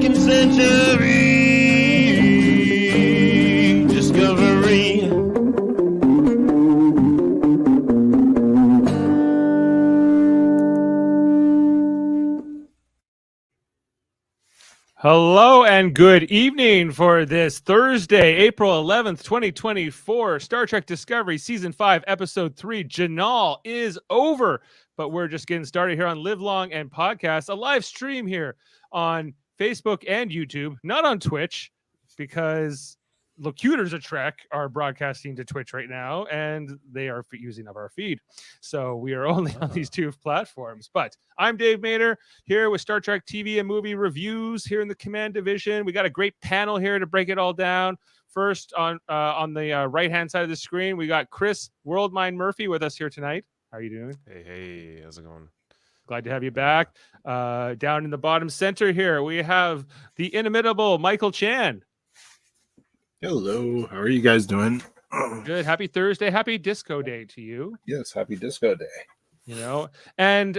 second century discovery. Hello and good evening for this Thursday, April 11th, 2024. Star Trek Discovery Season 5, Episode 3, Jinaal is over. But we're just getting started here on Live Long and Podcast, a live stream here on Facebook and YouTube, not on Twitch, because locutors of Trek are broadcasting to Twitch right now, and they are using of our feed. So we are only on these two platforms. But I'm Dave Mader here with Star Trek TV and movie reviews here in the Command Division. We got a great panel here to break it all down. First, on the right-hand side of the screen, we got Chris Worldmind Murphy with us here tonight. How are you doing? Hey, how's it going? Glad to have you back. Down in the bottom center here, we have the inimitable Michael Chan. Hello, how are you guys doing? Good. Happy Thursday. Happy Disco Day to you. Yes, happy Disco Day. You know, and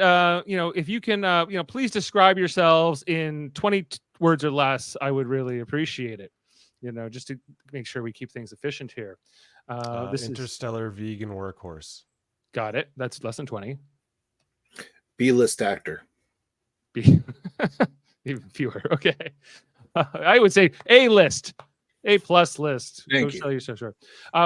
if you can, please describe yourselves in 20 words or less. I would really appreciate it. Just to make sure we keep things efficient here. This interstellar vegan workhorse. Got it. That's less than 20. B-list actor. Even fewer. Okay. I would say A-list. A+ list. Thank you. Sure.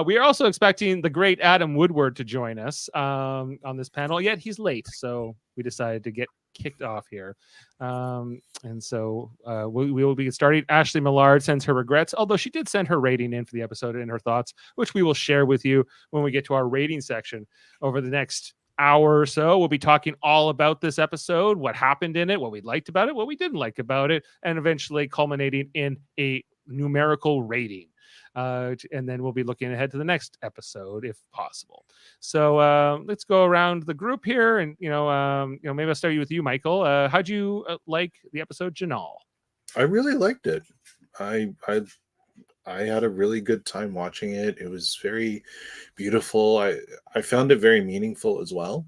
We are also expecting the great Adam Woodward to join us on this panel. Yet he's late, so we decided to get kicked off here. And so we will be starting. Ashley Millard sends her regrets, although she did send her rating in for the episode and her thoughts, which we will share with you when we get to our rating section over the next hour or so. We'll be talking all about this episode, what happened in it, what we liked about it, what we didn't like about it, and eventually culminating in a numerical rating. And then we'll be looking ahead to the next episode if possible. So let's go around the group here, and maybe I'll start with you, Michael. How'd you like the episode Jinaal? I really liked it. I had a really good time watching it. It was very beautiful. I found it very meaningful as well.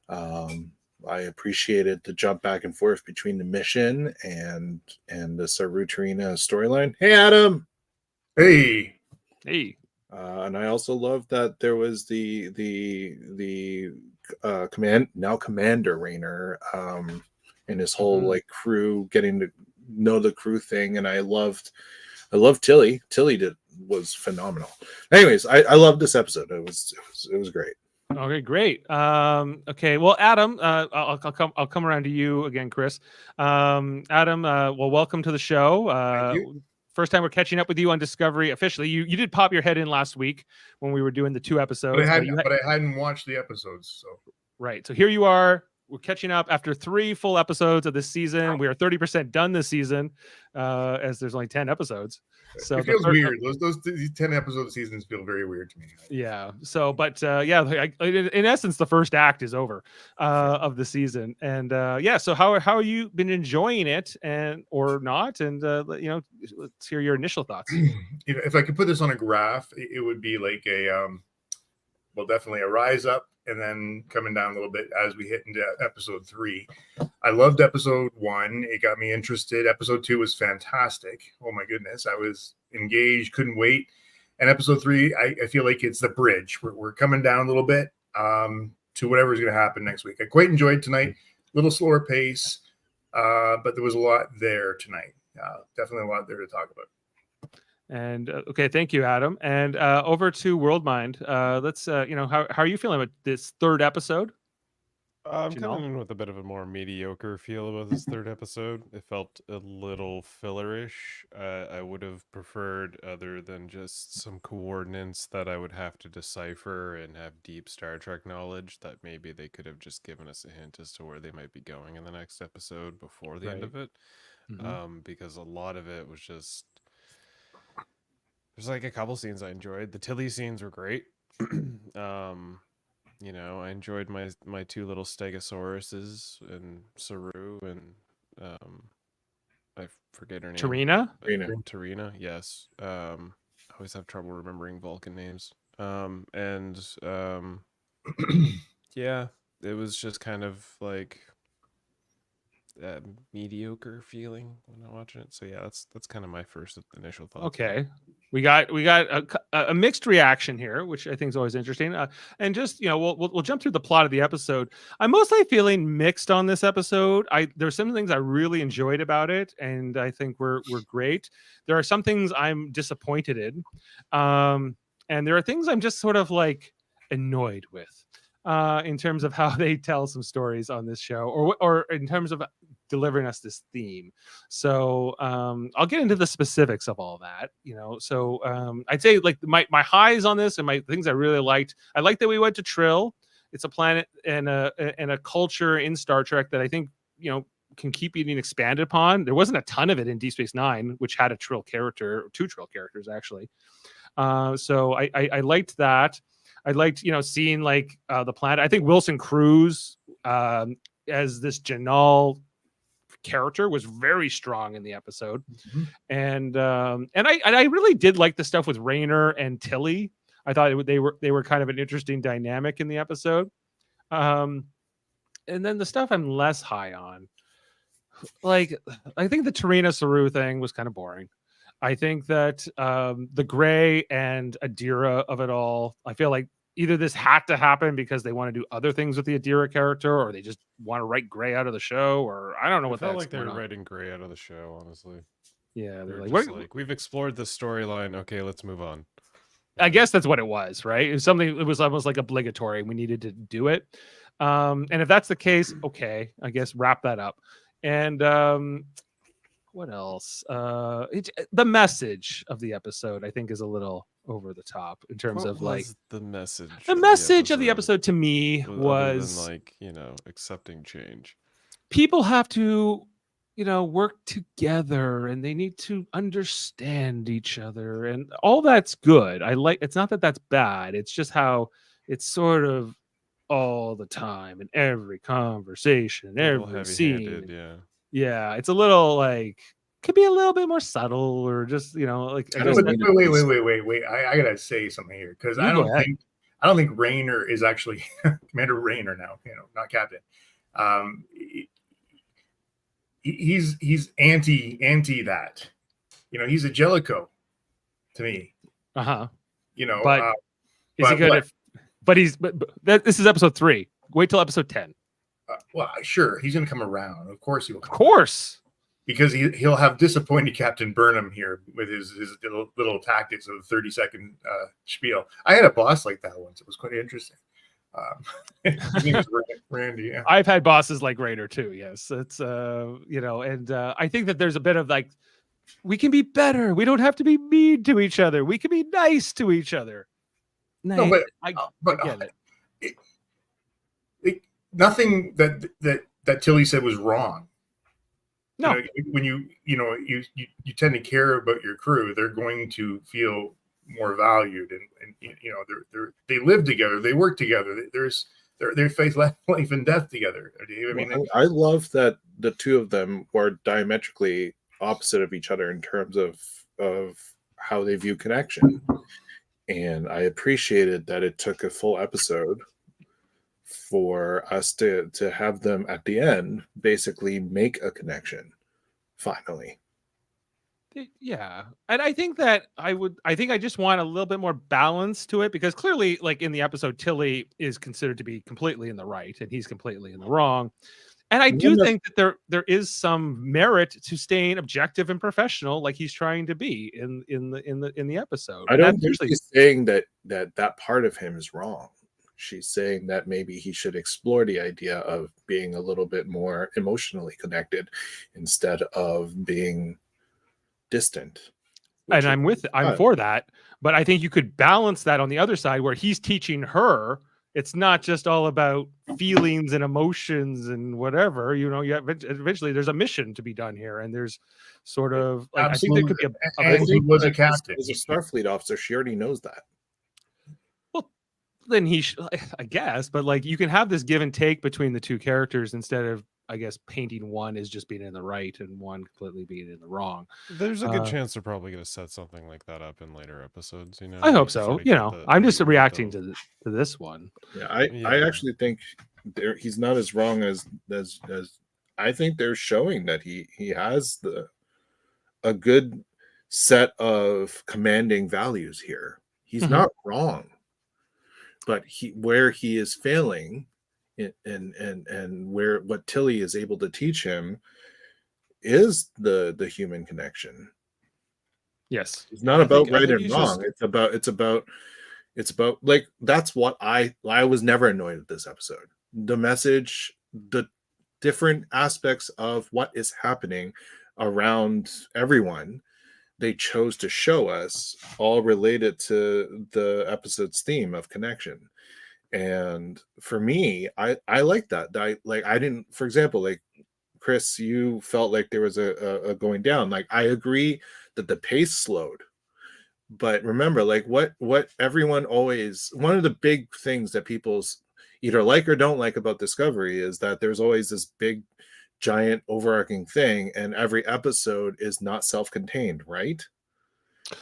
I appreciated the jump back and forth between the mission and the Saru Tarina storyline. Hey, Adam. Hey. And I also loved that there was the commander Raynor and his whole like crew getting to know the crew thing. And I loved Tilly. Tilly was phenomenal. Anyways, I loved this episode. It was great. Okay, great. Okay, well, Adam, I'll come around to you again, Chris. Adam, welcome to the show. Thank you. First time we're catching up with you on Discovery officially. You did pop your head in last week when we were doing the 2 episodes. But I hadn't watched the episodes, so right. So here you are. We're catching up after 3 full episodes of this season. We are 30% done this season, as there's only 10 episodes. So it feels weird. These 10 episode seasons feel very weird to me. Yeah. So, but in essence, the first act is over of the season, and So how are you been enjoying it, and or not? And let's hear your initial thoughts. If I could put this on a graph, it would be like definitely a rise up and then coming down a little bit as we hit into episode 3. I loved episode 1. It got me interested. Episode 2 was fantastic. Oh my goodness. I was engaged, couldn't wait. And episode 3, I feel like it's the bridge. We're coming down a little bit to whatever's going to happen next week. I quite enjoyed tonight. A little slower pace, but there was a lot there tonight. Definitely a lot there to talk about. And okay, thank you, Adam. And over to Worldmind. Let's how are you feeling about this 3rd episode? I'm coming in with a bit of a more mediocre feel about this 3rd episode. It felt a little fillerish. I would have preferred, other than just some coordinates that I would have to decipher and have deep Star Trek knowledge, that maybe they could have just given us a hint as to where they might be going in the next episode before the end of it. Because a lot of it was just... There's like a couple scenes I enjoyed. The Tilly scenes were great. I enjoyed my 2 little Stegosauruses and Saru and I forget her name. Tarina, yes. I always have trouble remembering Vulcan names. Yeah, it was just kind of like mediocre feeling when I'm watching it. So yeah, that's kind of my first initial thoughts. Okay, we got a mixed reaction here, which I think is always interesting. And just we'll jump through the plot of the episode. I'm mostly feeling mixed on this episode. There's some things I really enjoyed about it, and I think we're great. There are some things I'm disappointed in, and there are things I'm just sort of like annoyed with. In terms of how they tell some stories on this show, or in terms of delivering us this theme. So I'll get into the specifics of all that. So I'd say like my highs on this and my things I really liked. I like that we went to Trill. It's a planet and a culture in Star Trek that I think can keep being expanded upon. There wasn't a ton of it in Deep Space Nine, which had a Trill character, 2 Trill characters actually. So I liked that. I liked, seeing like the planet. I think Wilson Cruz as this Jinaal character was very strong in the episode, and I really did like the stuff with Rayner and Tilly. I thought they were kind of an interesting dynamic in the episode. And then the stuff I'm less high on, like I think the Tarina Saru thing was kind of boring. I think that the Gray and Adira of it all, I feel like either this had to happen because they want to do other things with the Adira character, or they just want to write Gray out of the show, or I don't know what. Felt like they were writing Gray out of the show, honestly. Yeah, they're like, we've explored the storyline. Okay, let's move on. I guess that's what it was, right? It was something. It was almost like obligatory. We needed to do it, and if that's the case, okay, I guess wrap that up. And what else? The message of the episode, I think, is a little over the top in terms of like the message. The message of the episode to me was like accepting change. People have to, work together, and they need to understand each other, and all that's good. It's not that that's bad. It's just how it's sort of all the time in every conversation, every scene. Yeah, it's a little like could be a little bit more subtle, or just wait. I gotta say something here because I don't think Rayner is actually Commander Rayner now. Not Captain. He's anti that. He's a Jellicoe to me. But is he good? But this is episode 3. Wait till episode 10. Well, sure, he's going to come around. Of course he will. Of course, because he'll have disappointed Captain Burnham here with his little tactics of the 30-second spiel. I had a boss like that once. It was quite interesting. Randy. Yeah. I've had bosses like Raider too. Yes, it's and I think that there's a bit of like we can be better. We don't have to be mean to each other. We can be nice to each other. No, but I get it. Nothing that Tilly said was wrong. No, when you tend to care about your crew, they're going to feel more valued, and they live together, they work together. They face life and death together. I love that the two of them were diametrically opposite of each other in terms of how they view connection, and I appreciated that it took a full episode for us to have them at the end basically make a connection finally. Yeah, and I think that I just want a little bit more balance to it, because clearly, like in the episode, Tilly is considered to be completely in the right and he's completely in the wrong. And I do think that there is some merit to staying objective and professional, like he's trying to be in the episode. I don't think she's saying that part of him is wrong. She's saying that maybe he should explore the idea of being a little bit more emotionally connected instead of being distant. And I'm for that, but I think you could balance that on the other side where he's teaching her. It's not just all about feelings and emotions and whatever, eventually there's a mission to be done here. And there's sort of like, I think there could be and he was a captain. As a Starfleet officer, she already knows that. Well, then I guess, but like you can have this give and take between the two characters instead of, I guess, painting one as just being in the right and one completely being in the wrong. There's a good chance they're probably going to set something like that up in later episodes. I hope so. I'm just reacting to this one. Yeah, I actually think he's not as wrong as I think they're showing that he has a good set of commanding values here. He's not wrong, but where he is failing, and where what Tilly is able to teach him is the human connection. Yes, It's not about I right think and he's wrong. It's about like, that's what I was never annoyed with this episode. The message, the different aspects of what is happening around everyone, they chose to show us, all related to the episode's theme of connection. And for me, I like that. I didn't, for example, like Chris, you felt like there was a going down. Like, I agree that the pace slowed. But remember, like, what everyone always, one of the big things that people's either like or don't like about Discovery is that there's always this big, giant, overarching thing, and every episode is not self-contained, right?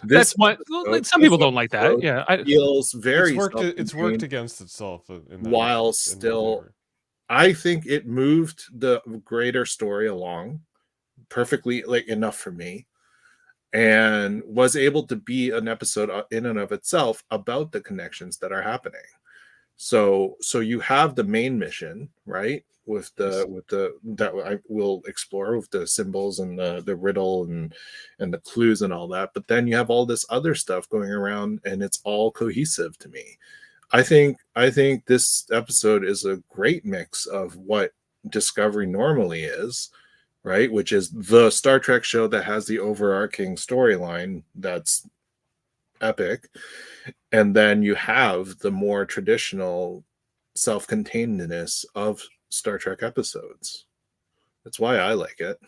That's what, like, some people don't like that. Yeah, feels very it's worked against itself in that while still, I think it moved the greater story along perfectly, like enough for me, and was able to be an episode in and of itself about the connections that are happening. So you have the main mission, right? With the that I will explore with the symbols and the riddle and the clues and all that. But then you have all this other stuff going around, and it's all cohesive to me. I think this episode is a great mix of what Discovery normally is, right? Which is the Star Trek show that has the overarching storyline that's epic. And then you have the more traditional self-containedness of Star Trek episodes. That's why I like it.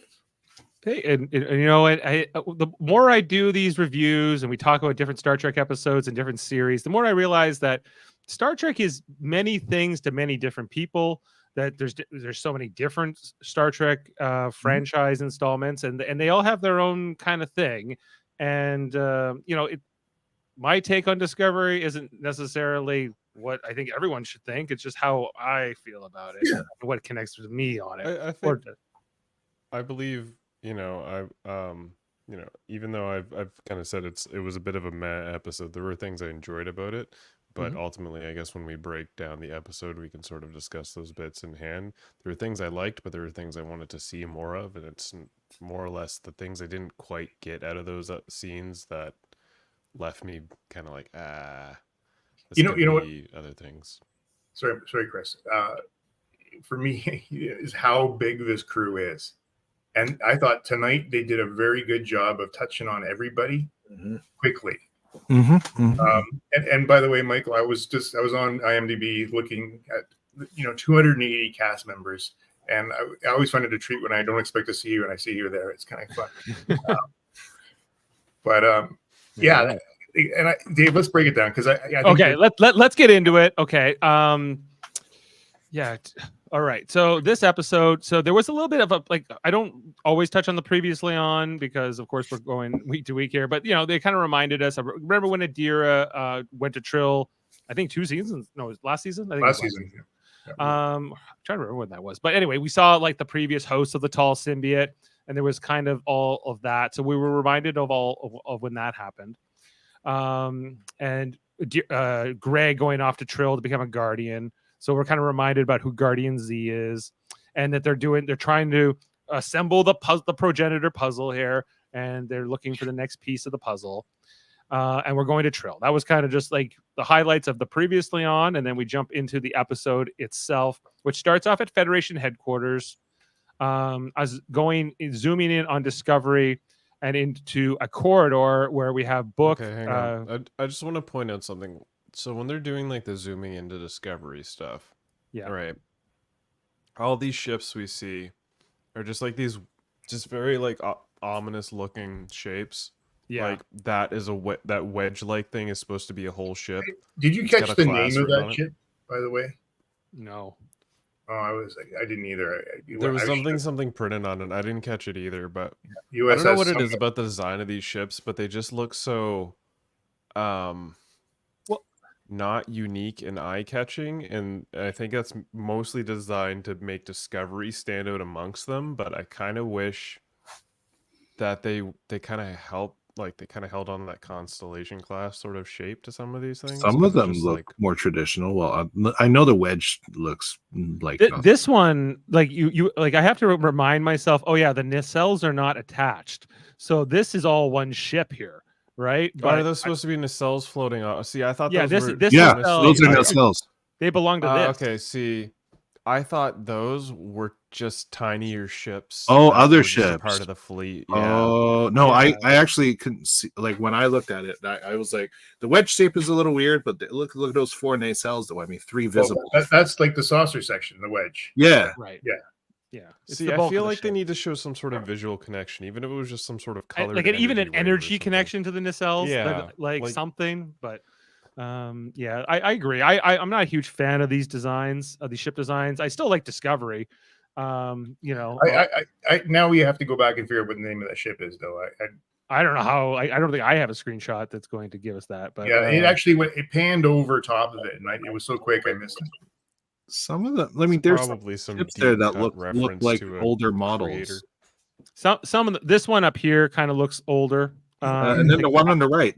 Hey, and you know what? The more I do these reviews and we talk about different Star Trek episodes and different series, the more I realize that Star Trek is many things to many different people. That there's so many different Star Trek franchise installments, and they all have their own kind of thing. And you know, my take on Discovery isn't necessarily what I think everyone should think. It's just how I feel about it, and what connects with me on it. I believe, you know, you know, even though I've kind of said it was a bit of a meh episode, there were things I enjoyed about it. But ultimately, I guess when we break down the episode, we can sort of discuss those bits in hand. There were things I liked, but there were things I wanted to see more of, and it's more or less the things I didn't quite get out of those scenes that left me kind of like, this you know what? Other things. Sorry, Chris. For me, is how big this crew is, and I thought tonight they did a very good job of touching on everybody quickly. And by the way, Michael, I was on IMDb looking at 280 cast members, and I always find it a treat when I don't expect to see you and I see you there. It's kind of fun. Yeah. And Dave, let's break it down because I think okay, let's get into it. Okay. Yeah. All right. So this episode, there was a little bit of a, like, I don't always touch on the previously on because of course we're going week to week here, but they kind of reminded us. I remember when Adira went to Trill, I think 2 seasons. No, it was last season. I think last season. Yeah. I'm trying to remember when that was, but anyway, we saw like the previous host of the Tall Symbiote, and there was kind of all of that. So we were reminded of all of when that happened. And Greg going off to Trill to become a Guardian. So we're kind of reminded about who Guardian Z is, and that they're trying to assemble the progenitor puzzle here, and they're looking for the next piece of the puzzle. And we're going to Trill. That was kind of just like the highlights of the previously on, and then we jump into the episode itself, which starts off at Federation headquarters. As zooming in on Discovery and into a corridor where we have Book. Okay, hang on. I just want to point out something. So when they're doing like the zooming into Discovery stuff, right? All these ships we see are just like these, just very like ominous looking shapes. Yeah, like that is that wedge like thing is supposed to be a whole ship. Did you catch the name of that ship, by the way? No. Oh, I didn't either. There was something printed on it. I didn't catch it either, but USS I don't know what it is about the design of these ships, but they just look so not unique and eye-catching, and I think that's mostly designed to make Discovery stand out amongst them. But I kind of wish that they kind of held on to that Constellation class sort of shape to some of these things. Some of 'cause it's them just look like, more traditional. Well, I know the wedge looks like nothing. This one, like you like, I have to remind myself. Oh yeah, the nacelles are not attached, so this is all one ship here, right? are those supposed to be nacelles floating out? See, I thought yeah, those this were this Yeah, nacelle- those are okay. nacelles. They belong to this. Okay, see, I thought those were just tinier ships. Oh, that other were just a ships. part of the fleet. Yeah. Oh no, Yeah. I actually couldn't see. Like when I looked at it, I was like, the wedge shape is a little weird, but look at those 4 nacelles. Though I mean, 3 visible. Well, that's like the saucer section, the wedge. Yeah, Right. Yeah. Yeah. It's See, the I bulk feel of the like they ship. need to show some sort of visual connection, even if it was just some sort of color. Like even an energy connection to the nacelles. Yeah, Like like- something. But yeah, I agree. I'm not a huge fan of these designs, of these ship designs. I still like Discovery. You know, I now we have to go back and figure out what the name of that ship is, though. I don't know how. I don't think I have a screenshot that's going to give us that. But Yeah, it actually went. It panned over top of it, and it was so quick I missed it. some of them. I mean, there's probably some ships there that deep-cut look reference like to a older creator. models. some of this one up here kind of looks older. And then the one on the right,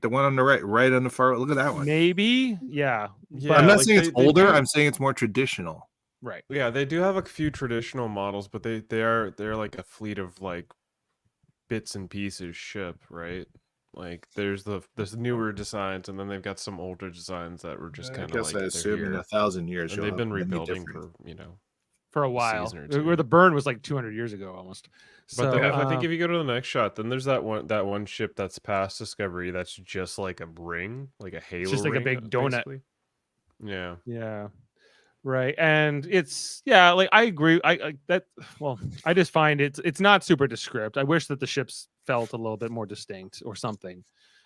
right on the far. Look at that one. Maybe, yeah. Yeah, I'm not like saying it's they older. do- I'm saying it's more traditional. Right. Yeah, they do have a few traditional models, but they're like a fleet of like bits and pieces ship, right? Like there's newer designs, and then they've got some older designs that were just I kind of guess like I they're assume in here. 1,000 years And you'll they've been have many rebuilding different- For a while, season or two. where the burn was like 200 years ago almost. But So then I think if you go to the next shot, then there's that one ship that's past Discovery that's just like a ring, like a halo. just like a ring, big donut. basically. Yeah. Yeah. Right. And it's like I agree. I that well, I just find it's not super descript. I wish that the ships felt a little bit more distinct or something.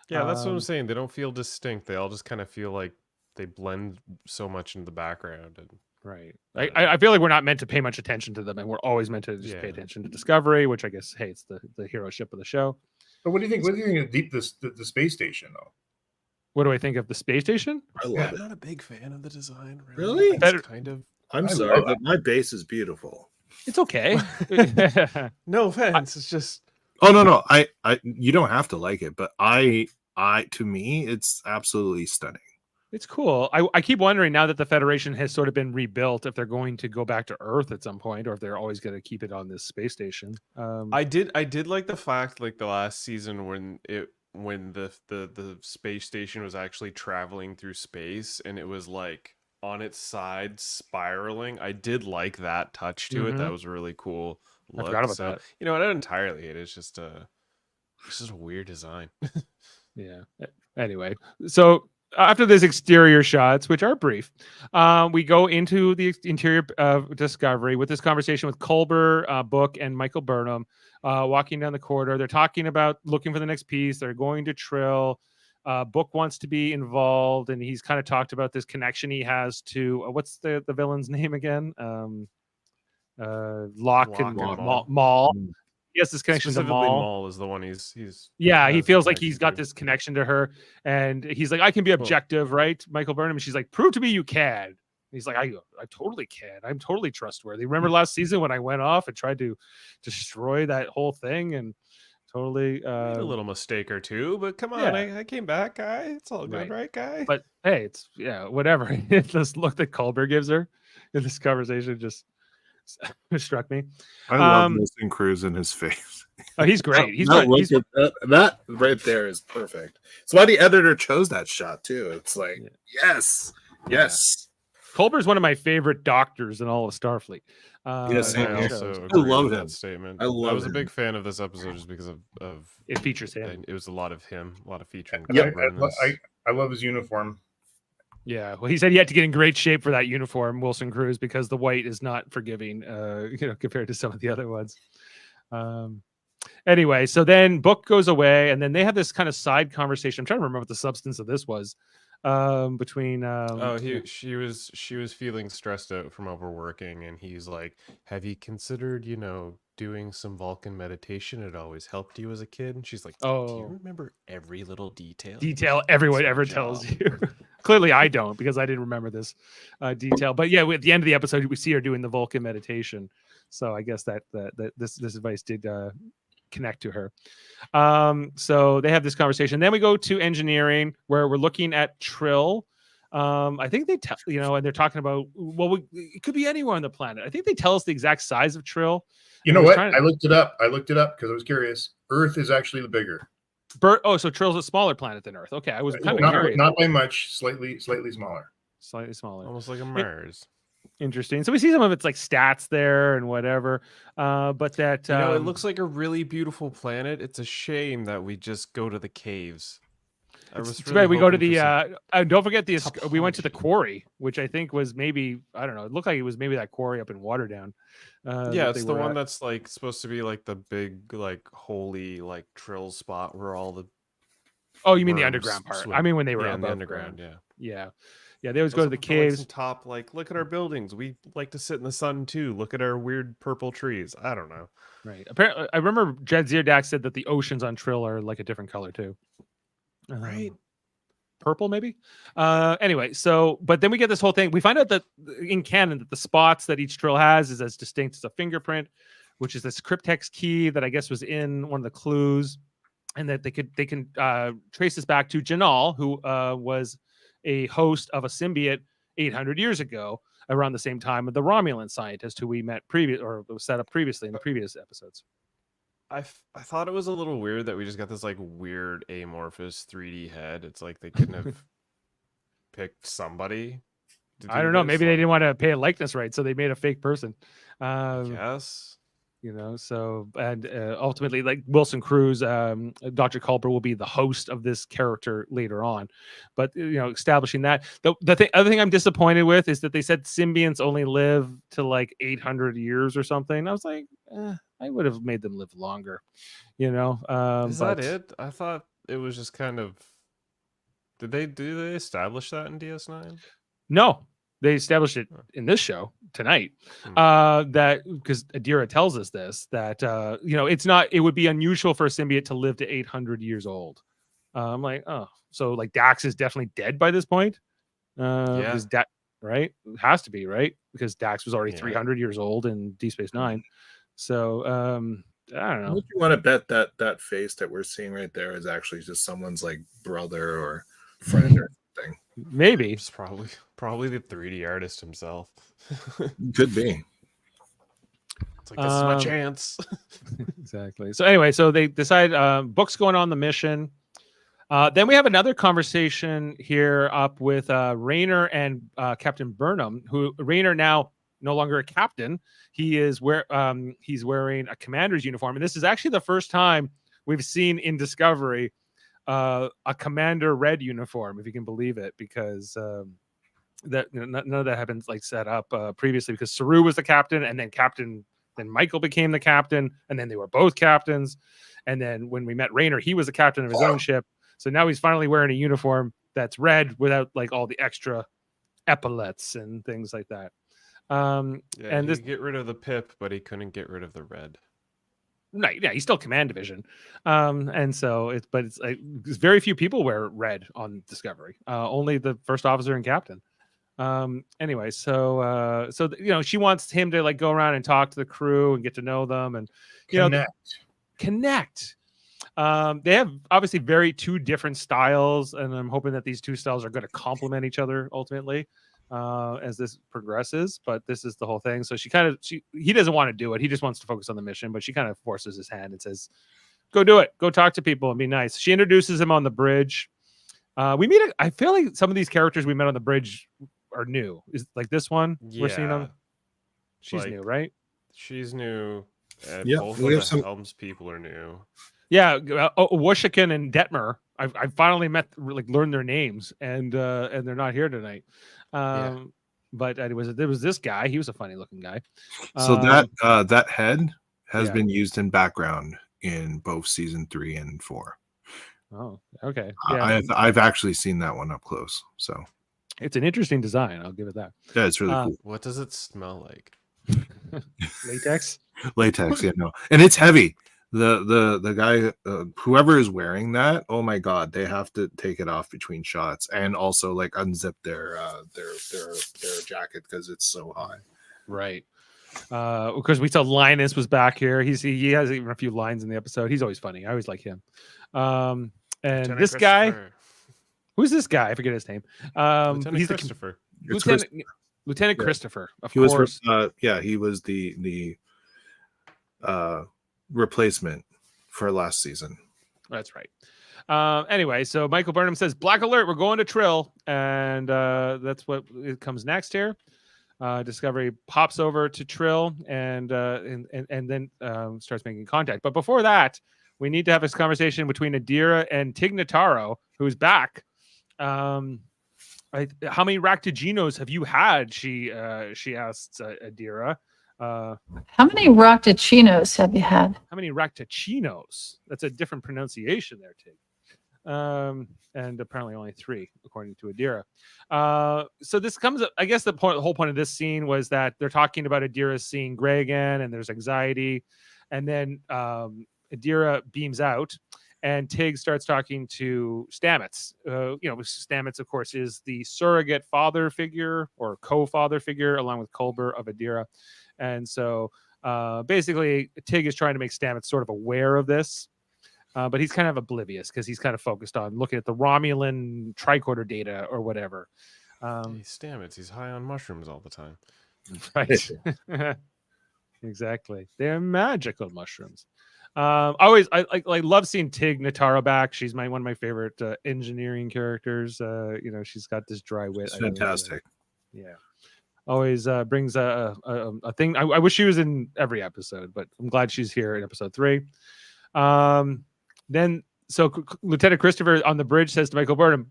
Yeah, that's what I'm Um, saying. They don't feel distinct. They all just kind of feel like they blend so much into the background. And Right. I feel like we're not meant to pay much attention to them, and we're always meant to just pay Yeah. attention to Discovery, which I guess, hey, it's the hero ship of the show. But what do you think? What do you think of the space station, though? What do I think of the space station? I love Yeah. it. I'm not a big fan of the design. Really? It's Better- kind of. I'm I sorry, love but my base is beautiful. It's okay. No offense. It's just. Oh no, I you don't have to like it, but I to me it's absolutely stunning. It's cool. I keep wondering now that the Federation has sort of been rebuilt, if they're going to go back to Earth at some point, or if they're always going to keep it on this space station. I did like the fact, like the last season when the space station was actually traveling through space and it was like on its side spiraling. I did like that touch to it. That was a really cool I look. forgot about So, that. you know, I don't entirely hate it. It's just a weird design. Yeah. Anyway, so after this exterior shots, which are brief, we go into the interior of Discovery with this conversation with Culber, Book, and Michael Burnham walking down the corridor. They're talking about looking for the next piece. They're going to Trill. Book wants to be involved, and he's kind of talked about this connection he has to what's the villain's name again? Locke and Maul. Maul. He has this connection to Specifically, Maul. Maul is the one he's Yeah, he has the feels like connection he's got to. this connection to her, and he's like, I can be objective, right, Michael Burnham? And she's like, prove to me you can. And he's like, I totally can. I'm totally trustworthy. Remember last season when I went off and tried to destroy that whole thing and totally Made a little mistake or two, but come on, yeah. I came back, guy. It's all good, right, guy? But hey, it's whatever. This look that Culber gives her in this conversation just struck me. I love Wilson Cruz in his face. Oh, he's great. He's that, good. He's, that right there is perfect. It's why the editor chose that shot too. It's like yes. Culber's one of my favorite doctors in all of Starfleet. Yes, I same here. also I agree love with him. that statement. I love was a him. big fan of this episode just because of It features him. it was a lot of him, a lot of featuring. Yeah, Culber in this. I love his uniform. Yeah, well, he said he had to get in great shape for that uniform, Wilson Cruz, because the white is not forgiving, compared to some of the other ones. Anyway, so then Book goes away, and then they have this kind of side conversation. I'm trying to remember what the substance of this was. Between She was feeling stressed out from overworking, and he's like, have you considered doing some Vulcan meditation? It always helped you as a kid. And she's like, do you remember every little detail everyone It's our ever tells job." you. clearly I don't, because I didn't remember this detail. But yeah, at the end of the episode, we see her doing the Vulcan meditation. So I guess that this advice did connect to her. So they have this conversation. Then we go to engineering, where we're looking at Trill. I think they tell, and they're talking about, well, it could be anywhere on the planet. I think they tell us the exact size of Trill. You know what? I looked it up because I was curious. Earth is actually the bigger. So Trill's a smaller planet than Earth. Okay, I was kind of curious. Not by much, slightly smaller. Slightly smaller. Almost like a Mars. Interesting. So we see some of its like stats there and whatever. But that it looks like a really beautiful planet. It's a shame that we just go to the caves. We go to the don't forget we went to the quarry, which I think was maybe, I don't know, it looked like it was maybe that quarry up in Waterdown. It's the one that's like supposed to be like the big like holy like Trill spot where all the you mean the underground part? I mean when they were in the underground. Yeah, they always go to the caves. Like, top, like, look at our buildings. We like to sit in the sun too. Look at our weird purple trees. I don't know. Right. Apparently, I remember Jadzia Dax said that the oceans on Trill are like a different color too. Right. Purple maybe. Anyway, but then we get this whole thing. We find out that in canon that the spots that each Trill has is as distinct as a fingerprint, which is this cryptex key that I guess was in one of the clues, and that they can trace this back to Jinaal, who was a host of a symbiote 800 years ago, around the same time with the Romulan scientist who we met was set up previously in the previous episodes. I thought it was a little weird that we just got this like weird amorphous 3D head. It's like they couldn't have picked somebody. I don't know. Maybe they didn't want to pay a likeness right, so they made a fake person. Yes. So and ultimately, like Wilson Cruz, Dr. Culper will be the host of this character later on. But establishing that, the other thing I'm disappointed with is that they said symbionts only live to like 800 years or something. I was like, I would have made them live longer. Is that it? I thought it was just kind of. Do they establish that in DS9? No. They established it in this show tonight. That because Adira tells us this, that it would be unusual for a symbiote to live to 800 years old. I'm like, oh, so like Dax is definitely dead by this point. Right? It has to be, right? Because Dax was already 300 years old in Deep Space Nine. So I don't know. Would you want to bet that face that we're seeing right there is actually just someone's like brother or friend or something? Maybe it's probably the 3D artist himself. Could be. It's like, this is my chance. Exactly. So anyway, so they decide Book's going on the mission. Then we have another conversation here up with Rayner and Captain Burnham, who Rayner now no longer a captain. He's wearing a commander's uniform, and this is actually the first time we've seen in Discovery a commander red uniform, if you can believe it, because that none of that had been like set up previously, because Saru was the captain, and then Michael became the captain, and then they were both captains, and then when we met Rayner, he was the captain of his own ship. So now he's finally wearing a uniform that's red without like all the extra epaulets and things like that. And this get rid of the pip, but he couldn't get rid of the red. Right, yeah, he's still command division, and so it's like very few people wear red on Discovery. Only the first officer and captain. Anyway, so she wants him to like go around and talk to the crew and get to know them and connect. They have obviously two different styles, and I'm hoping that these two styles are going to complement each other ultimately as this progresses. But this is the whole thing. So he doesn't want to do it. He just wants to focus on the mission, but she kind of forces his hand and says, go do it. Go talk to people and be nice. She introduces him on the bridge. I feel like some of these characters we met on the bridge are new. Is like this one we're seeing them. She's new, right? She's new. Yeah, both of the Helms people are new. Yeah, Washington and Detmer. I finally learned their names, and they're not here tonight. But there was this guy. He was a funny looking guy. So that head has been used in background in both season 3 and 4. Oh, okay. Yeah. I've actually seen that one up close. So it's an interesting design. I'll give it that. Yeah, it's really cool. What does it smell like? Latex. Latex, yeah, no, and it's heavy. the guy, whoever is wearing that, oh my god, they have to take it off between shots and also like unzip their jacket because it's so high. Right. Because we saw Linus was back here. He has even a few lines in the episode. He's always funny. I always like him. And Lieutenant this guy, Christopher. who's this guy? I forget his name. Lieutenant He's Christopher. Lieutenant Yeah. Christopher. Of He course. was he was the replacement for last season. That's right. Anyway, so Michael Burnham says, "Black alert! We're going to Trill," and that's what it comes next here. Discovery pops over to Trill and then starts making contact. But before that, we need to have this conversation between Adira and Tig Notaro, who's back. How many Raktaginos have you had? She asks Adira. How many Raktachinos have you had? How many Raktachinos? That's a different pronunciation there, Tig. And apparently only 3, according to Adira. So this comes up, I guess the whole point of this scene was that they're talking about Adira seeing Gray again, and there's anxiety. And then Adira beams out, and Tig starts talking to Stamets. Stamets, of course, is the surrogate father figure or co-father figure, along with Culber, of Adira. And so basically, Tig is trying to make Stamets sort of aware of this. But he's kind of oblivious because he's kind of focused on looking at the Romulan tricorder data or whatever. Hey, Stamets, he's high on mushrooms all the time. Right. Exactly. They're magical mushrooms. I love seeing Tig Notaro back. She's one of my favorite engineering characters. She's got this dry wit. It's fantastic. Yeah. Always brings a thing. I wish she was in every episode, but I'm glad she's here in episode 3. Then Lieutenant Christopher on the bridge says to Michael Burnham,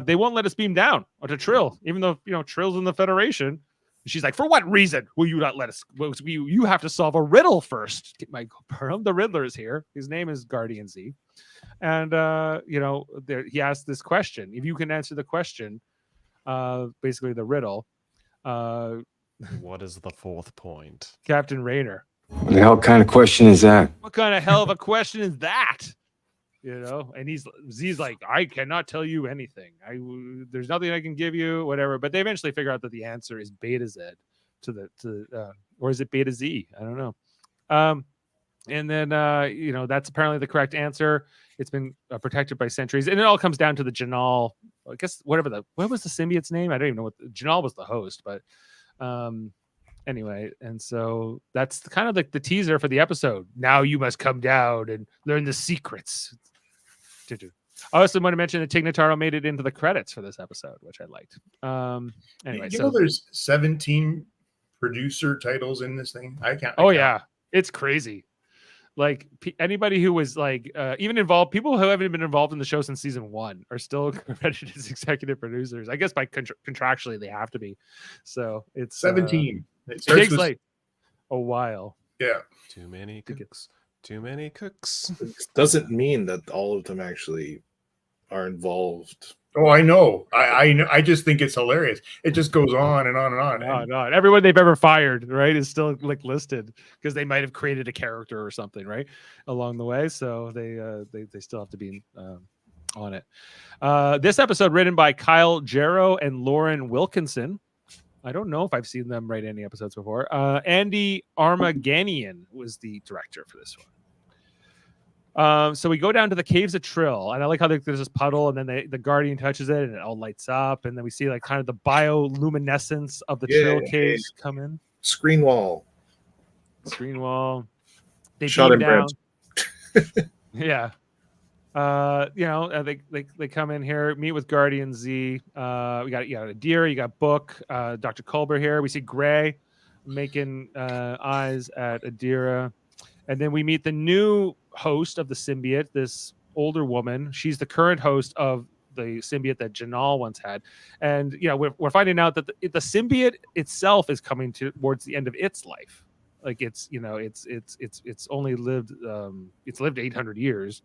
they won't let us beam down onto Trill, even though Trill's in the Federation. And she's like, for what reason will you not let us? You have to solve a riddle first. Michael Burnham, the Riddler, is here. His name is Guardian Z, and he asked this question. If you can answer the question, basically the riddle. What is the 4th point? Captain Rayner. What the hell kind of question is that? What kind of hell of a question is that? And Z's like, I cannot tell you anything. There's nothing I can give you, whatever. But they eventually figure out that the answer is Beta Z or is it Beta Z? I don't know. And then that's apparently the correct answer. It's been protected by sentries, and it all comes down to the Jinaal. I guess what was the symbiote's name? I don't even know Jinaal was the host, but anyway, and so that's kind of like the teaser for the episode. Now you must come down and learn the secrets. I also want to mention that Tig Notaro made it into the credits for this episode, which I liked. Anyway, there's 17 producer titles in this thing. I can't. Yeah, it's crazy. Like anybody who was like even involved, people who haven't been involved in the show since season 1 are still credited as executive producers. I guess by contractually they have to be. So it's 17. It takes like a while. Yeah. Too many cooks. Too many cooks. It doesn't mean that all of them actually are involved. Oh, I know. I know. I just think it's hilarious. It just goes on and on and on. No. Everyone they've ever fired, right, is still like listed because they might have created a character or something, right, along the way. So they still have to be on it. This episode written by Kyle Jarrow and Lauren Wilkinson. I don't know if I've seen them write any episodes before. Andy Armaganian was the director for this one. So we go down to the caves of Trill, and I like how there's this puddle, and then the Guardian touches it, and it all lights up, and then we see like kind of the bioluminescence of the Trill caves come in. Screen wall. They Shot beam in down. Brent. Yeah. They come in here, meet with Guardian Z. We got Adira, you got Book, Dr. Culber here. We see Gray making eyes at Adira, and then we meet the new host of the symbiote, this older woman. She's the current host of the symbiote that Jinaal once had, and we're finding out that the symbiote itself is coming towards the end of its life. Like it's only lived it's lived 800 years,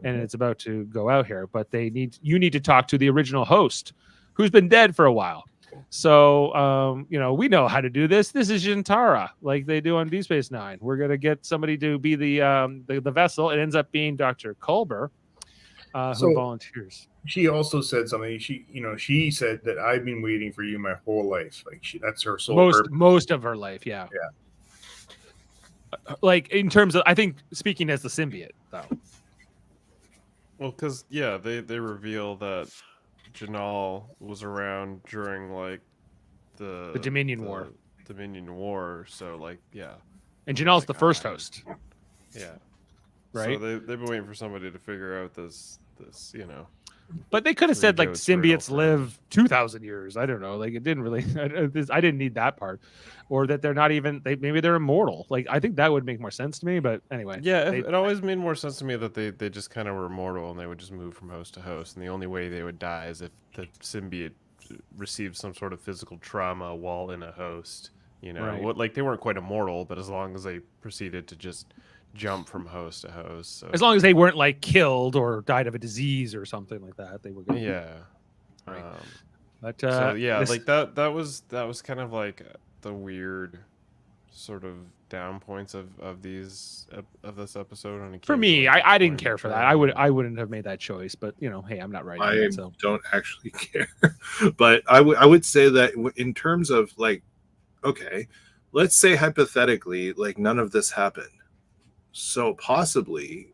and it's about to go out here. But you need to talk to the original host, who's been dead for a while. So, we know how to do this. This is Jintara, like they do on Deep Space Nine. We're gonna get somebody to be the vessel. It ends up being Dr. Culber, who volunteers. She also said something. She said that I've been waiting for you my whole life. Like that's her sole purpose. Most of her life, yeah. Like in terms of, I think speaking as the symbiote, though. Well, because they reveal that Jinaal was around during like the Dominion War. Dominion War. So like and Jinaal's the first host. Yeah. Right. So they've been waiting for somebody to figure out this. But they could have said like Goat's real symbiotes thing. live 2,000 years. I don't know. Like it didn't really. I didn't need that part, or that they're not even. Maybe they're immortal. Like I think that would make more sense to me. But anyway. Yeah, it always made more sense to me that they just kind of were immortal and they would just move from host to host, and the only way they would die is if the symbiote received some sort of physical trauma while in a host. Right. Like they weren't quite immortal, but as long as they proceeded to just jump from host to host. So. As long as they weren't like killed or died of a disease or something like that, they were good. Yeah. Right. But like that was kind of like the weird sort of down points of this episode. And for me, I didn't care for that. I wouldn't have made that choice. But hey, I'm not writing it, so don't actually care. But I would say that in terms of like, okay, let's say hypothetically, like none of this happened. So possibly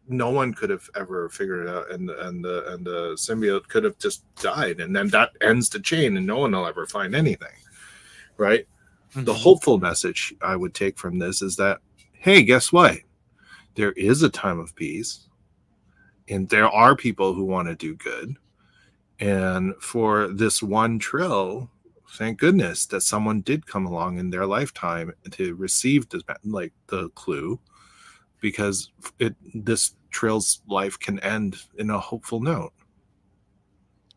no one could have ever figured it out, and the symbiote could have just died, and then that ends the chain, and no one will ever find anything, right? Mm-hmm. The hopeful message I would take from this is that, hey, guess what? There is a time of peace, and there are people who want to do good, and for this one trill, thank goodness that someone did come along in their lifetime to receive the clue, because this trill's life can end in a hopeful note.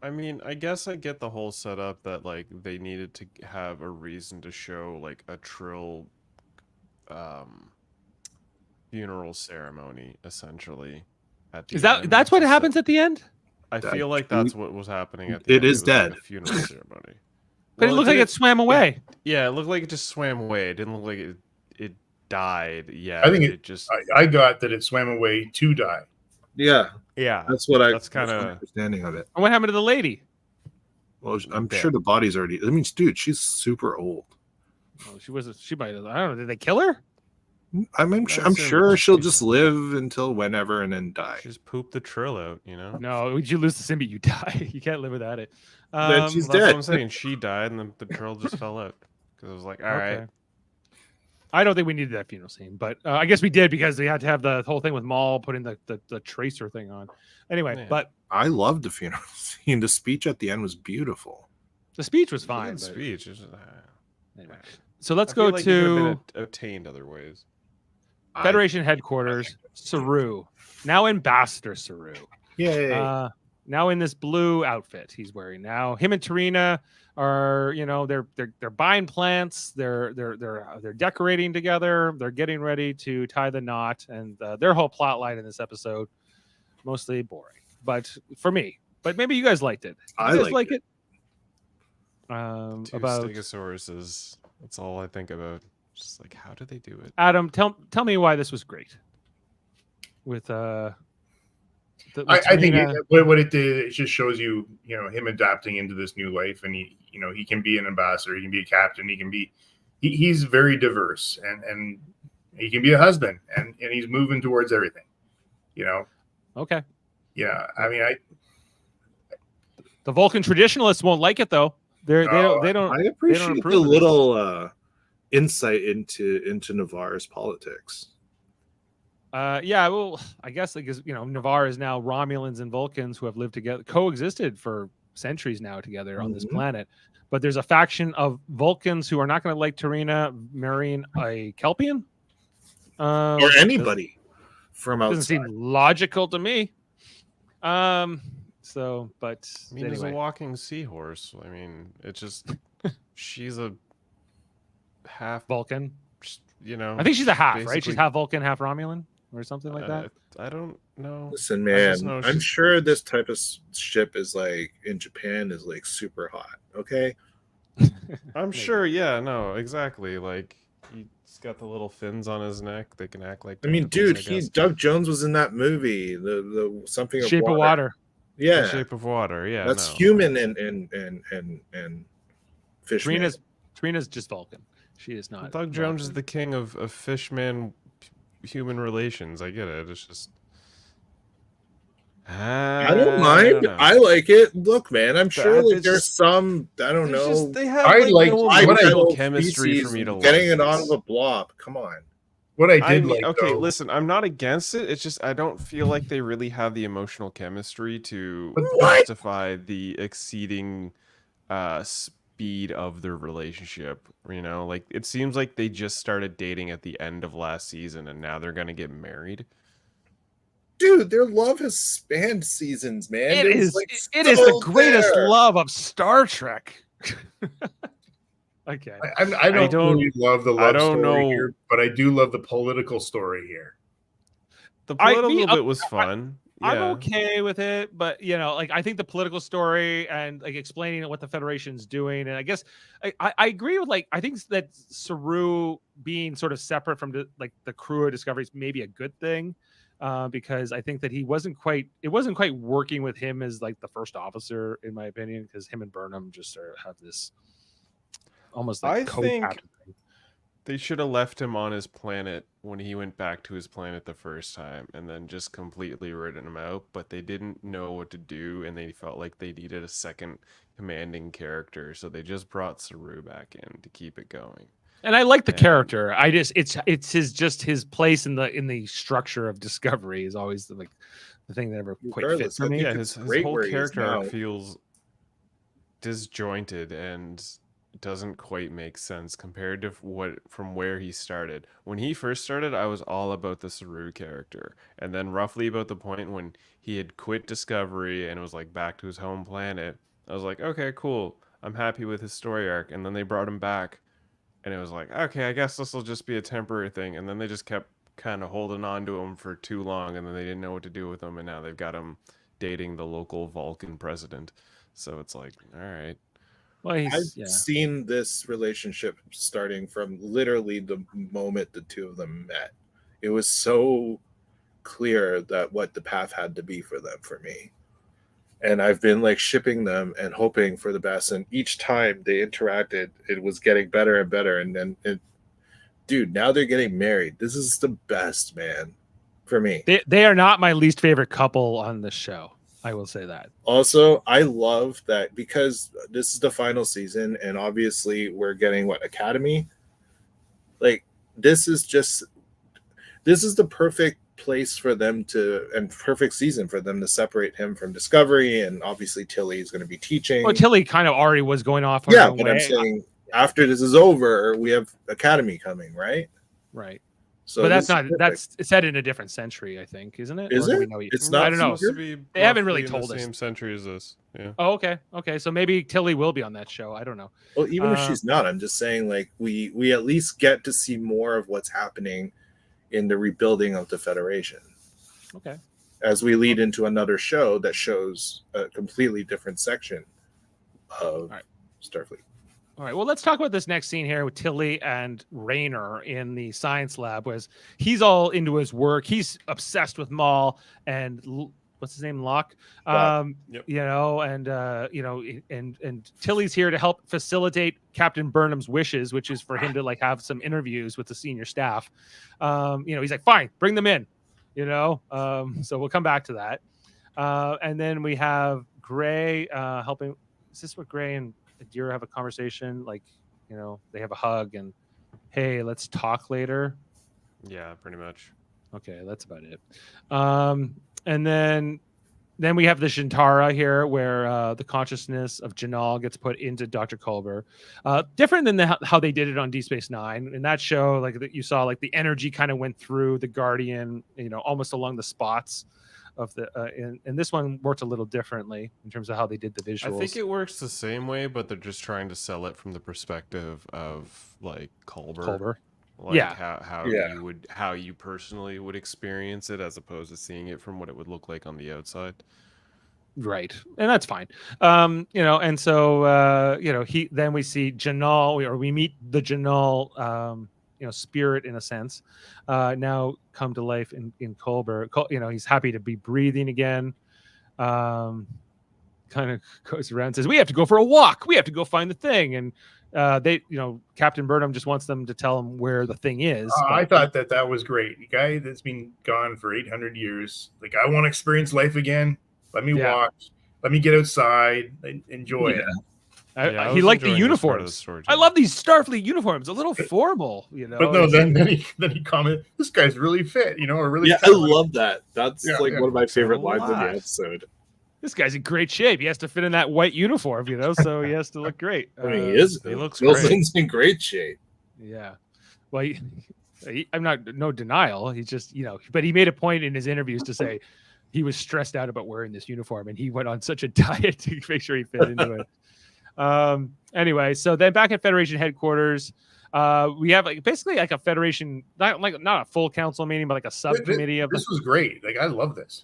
I mean, I guess I get the whole setup that like they needed to have a reason to show like a trill funeral ceremony essentially at the end. That's what happens at the end? I feel like that's what was happening at the end. It is dead. Like a funeral ceremony. But it looked like it swam away. Yeah, it looked like it just swam away. It didn't look like it died. Yeah, I think it just. I got that it swam away to die. Yeah, that's kind of understanding of it. And what happened to the lady? Well, I'm sure the body's already. I mean, dude, she's super old. Oh, she wasn't. She might have. I don't know. Did they kill her? I'm sure she'll just live until whenever and then die. Just poop the trill out, No, you lose the symbiote, you die. You can't live without it. Then she's that's dead. What I'm saying. She died, and then the trill just fell out because it was like, all right. I don't think we needed that funeral scene, but I guess we did because we had to have the whole thing with Maul putting the tracer thing on. Anyway, but I loved the funeral scene. The speech at the end was beautiful. The speech was fine. The speech is anyway. So let's go to obtained other ways. Federation headquarters, Saru, now Ambassador Saru. Yay! Now in this blue outfit he's wearing. Now him and Tarina are, they're buying plants. They're decorating together. They're getting ready to tie the knot, and their whole plot line in this episode mostly boring. But for me, but maybe you guys liked it. I like it. Two About Stegosauruses. That's all I think about. Just like, how do they do it? Adam, tell me why this was great. With I think what it did, it just shows you, him adapting into this new life, and he can be an ambassador, he can be a captain, he's very diverse, and he can be a husband, and he's moving towards everything, Okay. Yeah, I mean, the Vulcan traditionalists won't like it though. They don't. I appreciate the little insight into Navarre's politics. Yeah, well, I guess because Navarre is now Romulans and Vulcans who have lived together, coexisted for centuries now together on this planet. But there's a faction of Vulcans who are not going to like Tarina marrying a Kelpian, or anybody from outside. Doesn't seem logical to me. So, but I mean, there's a walking seahorse. I mean, it's just she's a half Vulcan. I think she's a half, right? She's half Vulcan, half Romulan, or something like that. I don't No. Listen, I just man, know I'm she's sure this type of ship is like in Japan is like super hot. Okay. I'm Maybe. sure, yeah, no, exactly. Like he's got the little fins on his neck. They can act like I mean, tentacles, dude, I guess. Doug Jones was in that movie, the something Shape of of water. Water. The Yeah, Shape of Water, yeah. that's no. human and Fishman. Trina's just Vulcan. She is not. Doug Jones is Vulcan. the king of fishman human relations. I get it. It's just I don't mind. know. I like it. Look, man, I'm sure That- like it's there's just- some I don't There's know. just they have I like like- no what I- emotional bipedal chemistry for species me to getting like. it out It's- of a blob. Come on. What I I did mean, like, okay, though, listen, I'm not against it. It's just I don't feel like they really have the emotional chemistry to What? justify the exceeding speed of their relationship. You know, like it seems like they just started dating at the end of last season and now they're gonna get married. Dude, their love has spanned seasons, man. It It was, is. like, It is the so greatest there. love of Star Trek. Okay. I don't don't- really love the I love don't story know. here, but I do love the political story here. The I- political me- bit was fun. I'm Yeah. okay with it, but like I think the political story and like explaining what the Federation's doing, and I guess I agree with I think that Saru being sort of separate from the crew of Discovery is maybe a good thing, because I think that it wasn't quite working with him as like the first officer, in my opinion, because him and Burnham just have this almost like I think co-captain thing. they should have left him on his planet when he went back to his planet the first time and then just completely written him out, but they didn't know what to do and they felt like they needed a second commanding character, so they just brought Saru back in to keep it going. And I like the And- character. It's his place in the structure of Discovery is always the thing that never quite Regardless, fits for I me. think Yeah, it's his great whole where he is character arc now. feels disjointed and doesn't quite make sense compared to from where he started. When he first started, I was all about the Saru character, and then roughly about the point when he had quit Discovery and was like back to his home planet, I was like, okay, cool, I'm happy with his story arc. And then they brought him back, and it was like, okay, I guess this will just be a temporary thing. And then they just kept kind of holding on to him for too long, and then they didn't know what to do with him, and now they've got him dating the local Vulcan president. So it's like, all right. Well, I've seen this relationship starting from literally the moment the two of them met. It was so clear that what the path had to be for them, for me. And I've been like shipping them and hoping for the best. And each time they interacted, it was getting better and better. And then, dude, now they're getting married. This is the best, man, for me. They are not my least favorite couple on the show. I will say that. Also, I love that because this is the final season, and obviously we're getting Academy. Like this is the perfect place for them and perfect season for them to separate him from Discovery, and obviously Tilly is going to be teaching. Well, Tilly kind of already was going off. On Yeah, her own but way. I'm saying after this is over, we have Academy coming, right? Right. So but that's this is not perfect. that's set in a different century, I think, isn't it? Is Or do it? we know yet? It's not I don't know. supposed Supposed to be They haven't really roughly in told the us. same century as this. Yeah. Oh, okay. So maybe Tilly will be on that show. I don't know. Well, even if she's not, I'm just saying, like, we at least get to see more of what's happening in the rebuilding of the Federation. Okay. As we lead into another show that shows a completely different section of Starfleet. All right. Well, let's talk about this next scene here with Tilly and Rayner in the science lab. Was he's all into his work. He's obsessed with Maul and what's his name, Locke. Yep. And Tilly's here to help facilitate Captain Burnham's wishes, which is for him to have some interviews with the senior staff. He's like, fine, bring them in. So we'll come back to that. And then we have Gray helping. Is this what Gray and Adira have a conversation? They have a hug and, hey, let's talk later. Yeah, pretty much. Okay, that's about it. And then we have the Shintara here, where the consciousness of Jinaal gets put into Dr. Culber. Different than how they did it on Deep Space Nine. In that show, you saw the energy kind of went through the Guardian, almost along the spots of the. And this one worked a little differently in terms of how they did the visuals. I think it works the same way, but they're just trying to sell it from the perspective of Culber. Like Yeah. Yeah. how you personally would experience it as opposed to seeing it from what it would look like on the outside. Right, and that's fine. And so then we see Jinaal, or we meet the Jinaal, spirit in a sense, now come to life in Colbert. He's happy to be breathing again. Kind of goes around and says, "We have to go for a walk. We have to go find the thing." And Captain Burnham just wants them to tell him where the thing is. I thought that was great. A guy that's been gone for 800 years. Like, I want to experience life again. Let me walk. Let me get outside and enjoy it. He liked the uniforms. I love these Starfleet uniforms. A little formal, But no, then he commented, "This guy's really fit, or really." I love that. That's one of my favorite lines in the episode. This guy's in great shape. He has to fit in that white uniform, so he has to look great. I mean, he looks great. In great shape. Yeah. Well, I'm not no denial. He's just but he made a point in his interviews to say he was stressed out about wearing this uniform, and he went on such a diet to make sure he fit into it. Anyway, so then back at Federation headquarters, we have basically a Federation, not a full council meeting, but a subcommittee of. This was great. Like, I love this.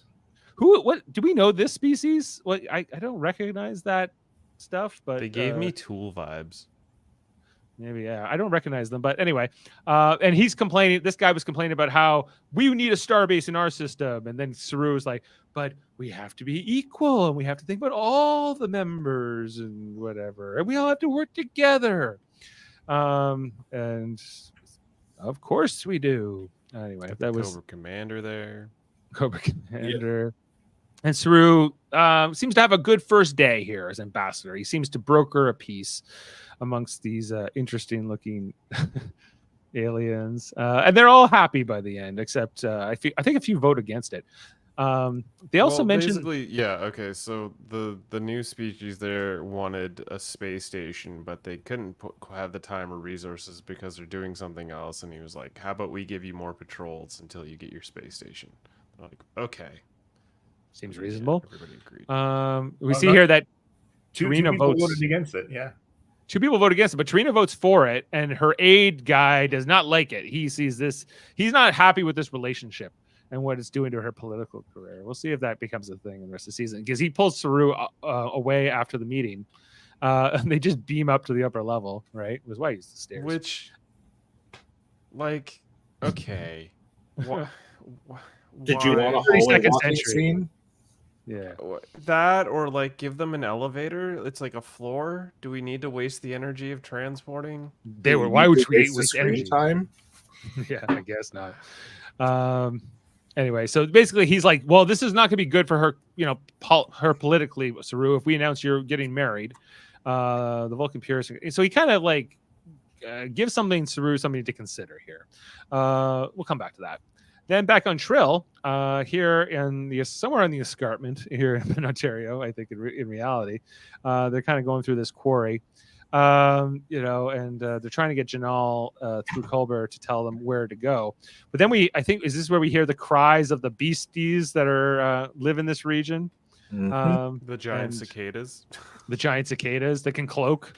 What do we know this species? What I don't recognize that stuff, but they gave me Tool vibes. Maybe, I don't recognize them, but anyway, and he's complaining. This guy was complaining about how we need a starbase in our system, and then Saru was like, "But we have to be equal, and we have to think about all the members and whatever, and we all have to work together." And of course we do. Anyway, that was Cobra Commander there. Cobra Commander. And Saru seems to have a good first day here as ambassador. He seems to broker a peace amongst these interesting looking aliens. And they're all happy by the end, except I think a few vote against it. They also mentioned... Okay, so the new species there wanted a space station, but they couldn't have the time or resources because they're doing something else. And he was like, how about we give you more patrols until you get your space station? They're like, okay. Seems reasonable. Everybody agreed. We see here that two Tarina people votes voted against it. Yeah. 2 people vote against it, but Tarina votes for it, and her aide guy does not like it. He sees this. He's not happy with this relationship and what it's doing to her political career. We'll see if that becomes a thing in the rest of the season, because he pulls Saru away after the meeting, and they just beam up to the upper level. Right? It was why he used the stairs. Which, okay. Did you want a hallway walking scene? Yeah, that, or give them an elevator. It's like a floor. Do we need to waste the energy of transporting? Why would we waste energy? Time? Yeah, I guess not. Anyway, so basically he's like, well, this is not going to be good for her, her politically, Saru, if we announce you're getting married. The Vulcan purists. So he kind of gives Saru something to consider here. We'll come back to that. Then back on Trill, here somewhere in the escarpment here in Ontario, I think in reality, they're kind of going through this quarry, and they're trying to get Jinaal through Colbert to tell them where to go. But then is this where we hear the cries of the beasties that are live in this region? Mm-hmm. The giant cicadas. The giant cicadas that can cloak.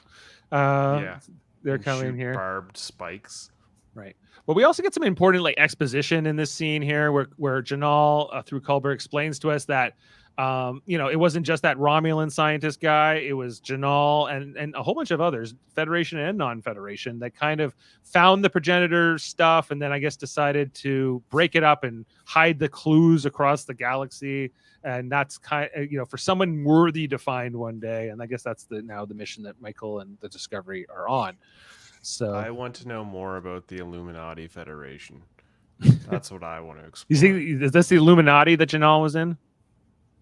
They're coming here. Barbed spikes. Right. But we also get some important exposition in this scene here where Jinaal through Culber explains to us that it wasn't just that Romulan scientist guy. It was Jinaal and a whole bunch of others, Federation and non-Federation, that kind of found the progenitor stuff and then I guess decided to break it up and hide the clues across the galaxy. And that's for someone worthy to find one day. And I guess that's now the mission that Michael and the Discovery are on. So I want to know more about the Illuminati Federation. That's what I want to explore. You think is this the Illuminati that Jinaal was in?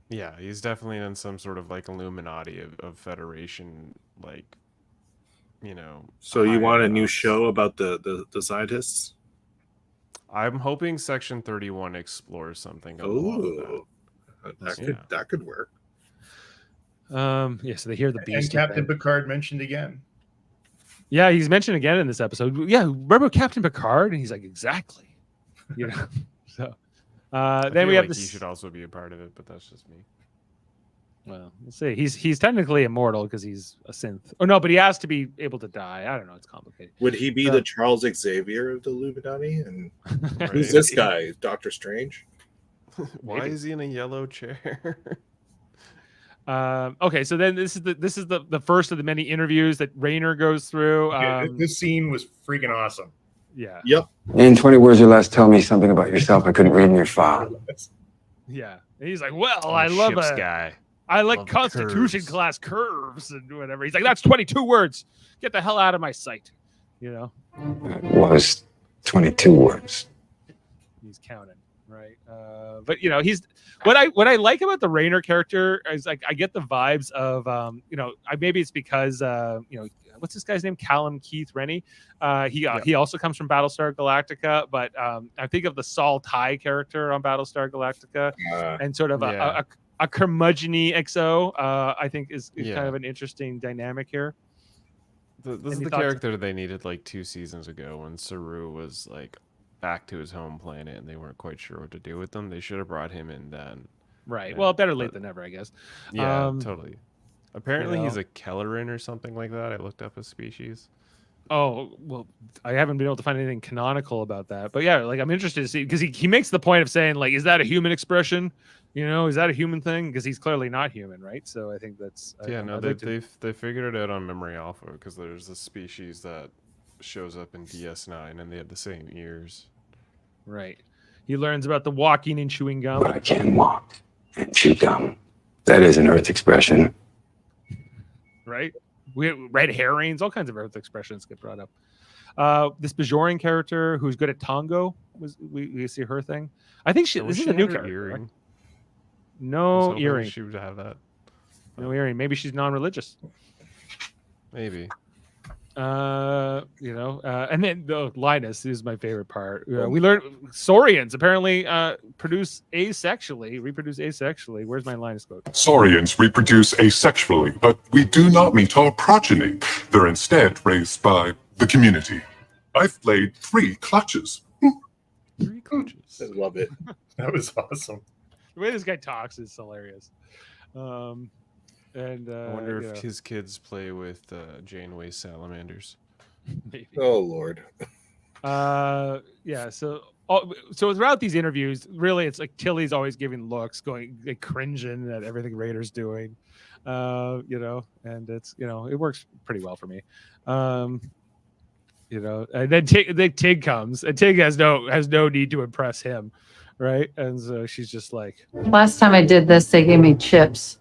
Yeah, he's definitely in some sort of Illuminati of Federation, So you want a new show about the scientists? I'm hoping Section 31 explores something. That could work. So they hear the beast. And Captain Picard mentioned again. Yeah, he's mentioned again in this episode. Yeah, remember Captain Picard? And he's like, exactly. So then we have this. He should also be a part of it, but that's just me. Well, we'll see. He's technically immortal because he's a synth. Oh no, but he has to be able to die. I don't know. It's complicated. Would he be So- the Charles Xavier of the Illuminati? And Right. who's this guy? Doctor Strange? Why is he in a yellow chair? Okay, so then this is the first of the many interviews that Rayner goes through. Okay, this scene was freaking awesome. Yeah, Yep. In 20 words or less, tell me something about yourself I couldn't read in your file. yeah. And he's like, well, I love Ship's a guy. I like Love the Constitution curves. class curves and whatever. He's like, that's 22 words. Get the hell out of my sight. You know, That was 22 words. he's counting, right? But you know, he's what I like about the Rayner character is like I get the vibes of you know, maybe it's because you know, what's this guy's name? Callum Keith Rennie. He also comes from Battlestar Galactica, but I think of the Saul Tigh character on Battlestar Galactica and sort of a curmudgeon-y XO, I think is kind of an interesting dynamic here. This is the character they needed like 2 seasons ago when Saru was like back to his home planet and they weren't quite sure what to do with him. They should have brought him in then. Right. Yeah, Well, better late than never, I guess. Yeah, totally. Apparently you know. he's a Kelleran or something like that. I looked up his species. Oh, well, I haven't been able to find anything canonical about that. But yeah, like I'm interested to see because he makes the point of saying, like, is that a human expression? You know, is that a human thing? Because he's clearly not human, right? So I think that's they figured it out on Memory Alpha because there's a species that shows up in DS9 and they have the same ears. Right. He learns about the walking and chewing gum. But I can walk and chew gum. That is an Earth expression. Right. We red herrings, all kinds of Earth expressions get brought up. This Bajoran character who's good at Tongo we see her thing. I think this is a new character. Right? No earring. She would have that. No earring. Maybe she's non-religious. Maybe. You know, and then Linus is my favorite part. We learned Saurians apparently reproduce asexually. Where's my Linus quote? Saurians reproduce asexually, but we do not meet our progeny. They're instead raised by the community. I've laid 3 clutches. 3 clutches. I love it. That was awesome. The way this guy talks is hilarious. And I wonder if his kids play with Janeway salamanders. maybe. Oh Lord. Yeah. So throughout these interviews, really, it's like Tilly's always giving looks, going like cringing at everything Raider's doing. You know, and it's it works pretty well for me. You know, and then Tig comes, and Tig has no need to impress him, right? And so she's just like, Last time I did this, they gave me chips.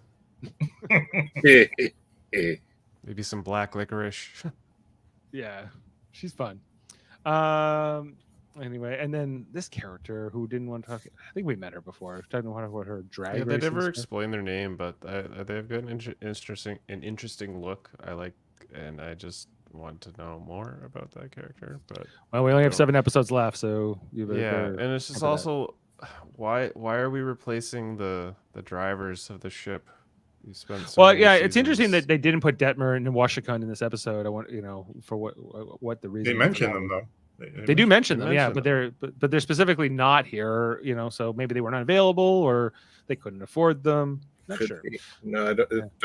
Maybe some black licorice. yeah, she's fun. Anyway, and then this character who didn't want to talk. I think we met her before. Talking about her drag. Yeah, they racing never stuff. explain their name, but they've got an interesting look. I like, and I just want to know more about that character. But Well, we only have 7 episodes left, so you better. yeah, and it's just also why are we replacing the drivers of the ship? You spent so many it's interesting seasons- that they didn't put Detmer and Washington in this episode. I want for what the reason. They mention them though. They do mention them, yeah, mention but they're specifically not here. So maybe they were not available or they couldn't afford them. Not Could sure. be. No,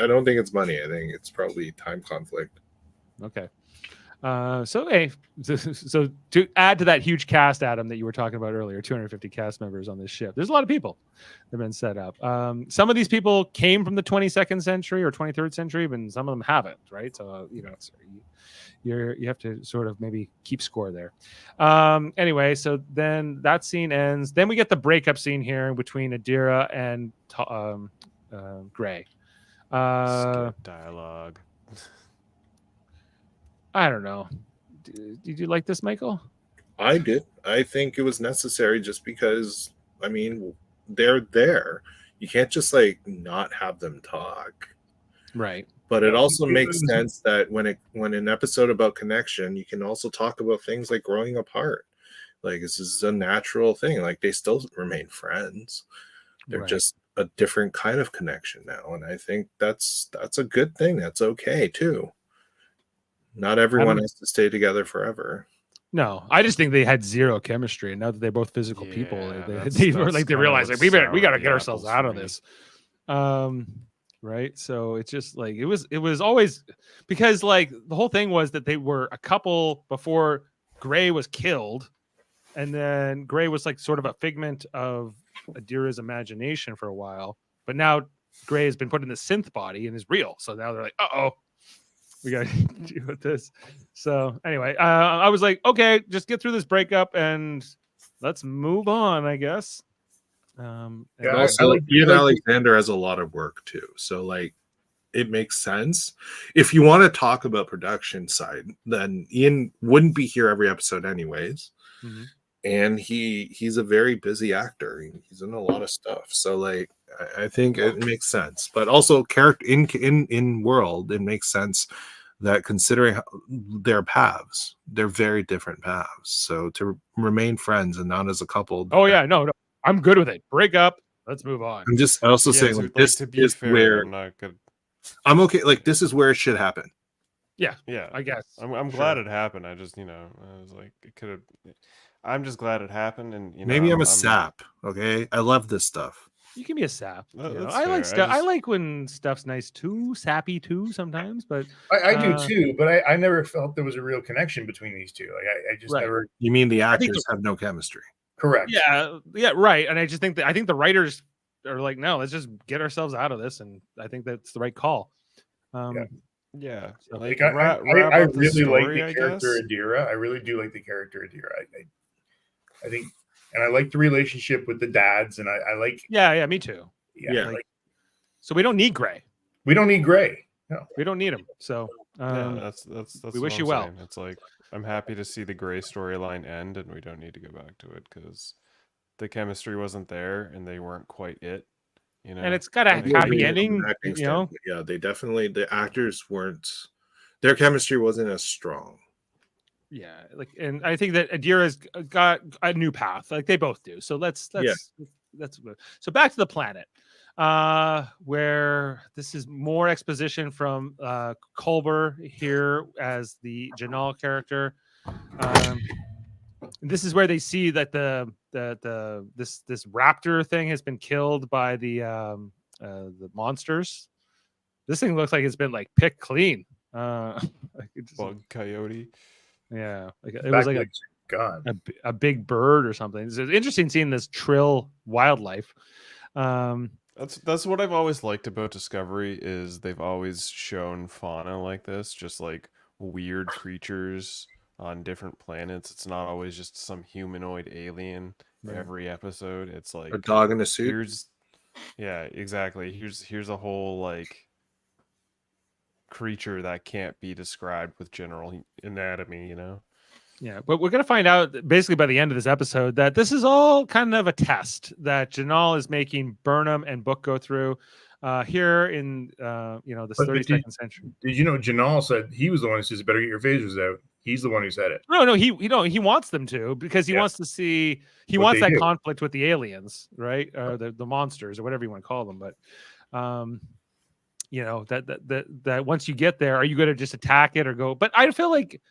I don't think it's money. I think it's probably time conflict. Okay. So to add to that huge cast, Adam, that you were talking about earlier, 250 cast members on this ship. There's a lot of people that have been set up. Some of these people came from the 22nd century or 23rd century, but some of them haven't, right? So you have to sort of maybe keep score there. Anyway, so then that scene ends. Then we get the breakup scene here between Adira and Gray. Skip dialogue. I don't know. Did you like this, Michael? I did. I think it was necessary just because, I mean, they're there. You can't just like not have them talk. Right. But it also makes sense that when an episode about connection, you can also talk about things like growing apart. Like this is a natural thing. Like they still remain friends. They're Right. just a different kind of connection now. And I think that's a good thing. That's okay too. Not everyone has to stay together forever. No, I just think they had zero chemistry. And now that they're both physical people, Yeah, they that's were like they kinda realized what like we got to soured get the ourselves apples out for of me. this. right? So it's just like it was always because like the whole thing was that they were a couple before Gray was killed, and then Gray was like sort of a figment of Adira's imagination for a while, but now Gray has been put in the synth body and is real. So now they're like, uh-oh, we got to deal with this. So anyway, I was like, okay, just get through this breakup and let's move on, I guess. And Yeah, also, Ian Alexander has a lot of work too. So like, it makes sense. If you want to talk about production side, then Ian wouldn't be here every episode anyways. Mhm. And he's a very busy actor. He's in a lot of stuff. So like, I think it makes sense. But also, character in world, it makes sense that considering their paths, they're very different paths. So to remain friends and not as a couple. Oh yeah, no, I'm good with it. Break up. Let's move on. I'm just also saying like, this to be is fair, where I'm not good. I'm okay. Like this is where it should happen. Yeah, Yeah, I guess. I'm glad it happened. I just, I was like, it could have. I'm just glad it happened, and Maybe I'm a sap. Okay, I love this stuff. You can be a sap. That's I like fair. stuff. I like when stuff's nice too, sappy too sometimes. But I do too. But I never felt there was a real connection between these two. Like I just never. You mean the actors have no chemistry? Correct. Yeah, right. And I just think I think the writers are like, no, let's just get ourselves out of this, and I think that's the right call. Yeah, so, like I really like the character Adira. I really do like the character Adira. I think, and I like the relationship with the dads, and I like. Yeah, me too. Yeah. Like, so we don't need Gray. We don't need Gray. No, we don't need him. So that's we wish you well. It's like I'm happy to see the Gray storyline end, and we don't need to go back to it because the chemistry wasn't there, and they weren't quite it. And it's got a happy ending. Yeah, they definitely the actors weren't. Their chemistry wasn't as strong. Yeah, like, and I think that Adira's got a new path, like they both do. So that's so back to the planet, where this is more exposition from Culber here as the Jinaal character. This is where they see that this raptor thing has been killed by the monsters. This thing looks like it's been like picked clean. Bug coyote. Yeah, like it was like a big bird or something. It's interesting seeing this trill wildlife. That's what I've always liked about Discovery is they've always shown fauna like this, just like weird creatures on different planets. It's not always just some humanoid alien every episode. It's like a dog in a suit. Yeah, exactly. Here's a whole like creature that can't be described with general anatomy, Yeah, but we're going to find out basically by the end of this episode that this is all kind of a test that Jinaal is making Burnham and Book go through here in this 32nd century. Did you know Jinaal said he was the one who says better get your phasers out? He's the one who said it. No, he wants them to because he wants to see wants that conflict with the aliens, right? The monsters or whatever you want to call them, but that once you get there, are you going to just attack it or go? But I feel like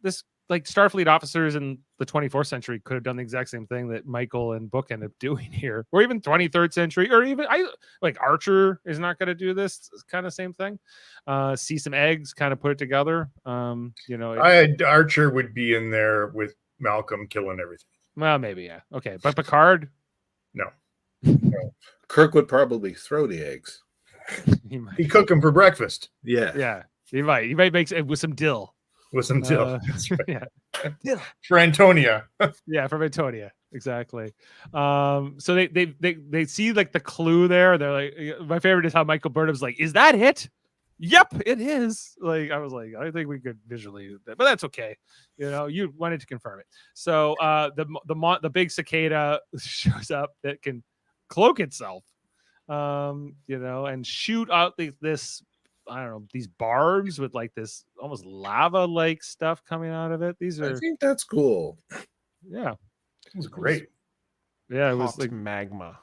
this, like Starfleet officers in the 24th century could have done the exact same thing that Michael and Book ended up doing here, or even 23rd century, or even Archer is not going to do this kind of same thing. See some eggs, kind of put it together. Archer would be in there with Malcolm killing everything. Well, maybe, yeah. Okay, but Picard? No. Kirk would probably throw the eggs. He cook them for breakfast. Yeah. He might make it with some dill. With some dill. That's right. Yeah. Dill. For Antonia. Yeah, from Antonia. Exactly. So they see like the clue there. They're like, my favorite is how Michael Burnham's like, is that it? Yep, it is. Like, I was like, I think we could visually do that, but that's okay. You wanted to confirm it. So the big cicada shows up that can cloak itself. And shoot out this, I don't know, these barbs with like this almost lava-like stuff coming out of it. I think that's cool. Yeah, it was great. Yeah, it was like magma.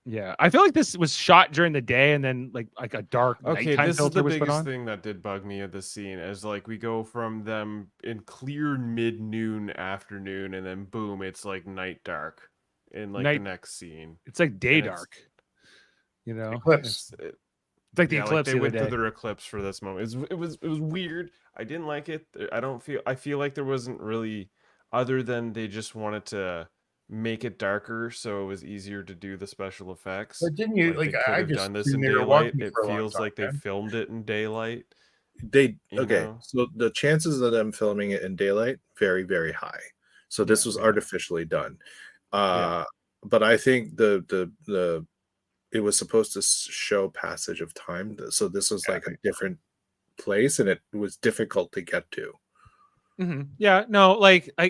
Yeah, I feel like this was shot during the day and then like a dark nighttime this filter is the was put biggest on. thing that did bug me of this scene is like we go from them in clear mid-noon afternoon and then boom, it's like night dark in like the next scene. It's like day dark. Eclipse. It's like the Yeah, eclipse they the other went day. to their eclipse for this moment. It was weird. I didn't like it. I feel like there wasn't really, other than they just wanted to make it darker so it was easier to do the special effects. But didn't you Like they could I have just done this in assumed they were daylight. walking It for a long feels time, like they man. filmed it in daylight. Okay, know? so the chances of them filming it in daylight very, very high. So this was artificially done. But I think the it was supposed to show passage of time. So this was like a different place, and it was difficult to get to. Yeah, no, like I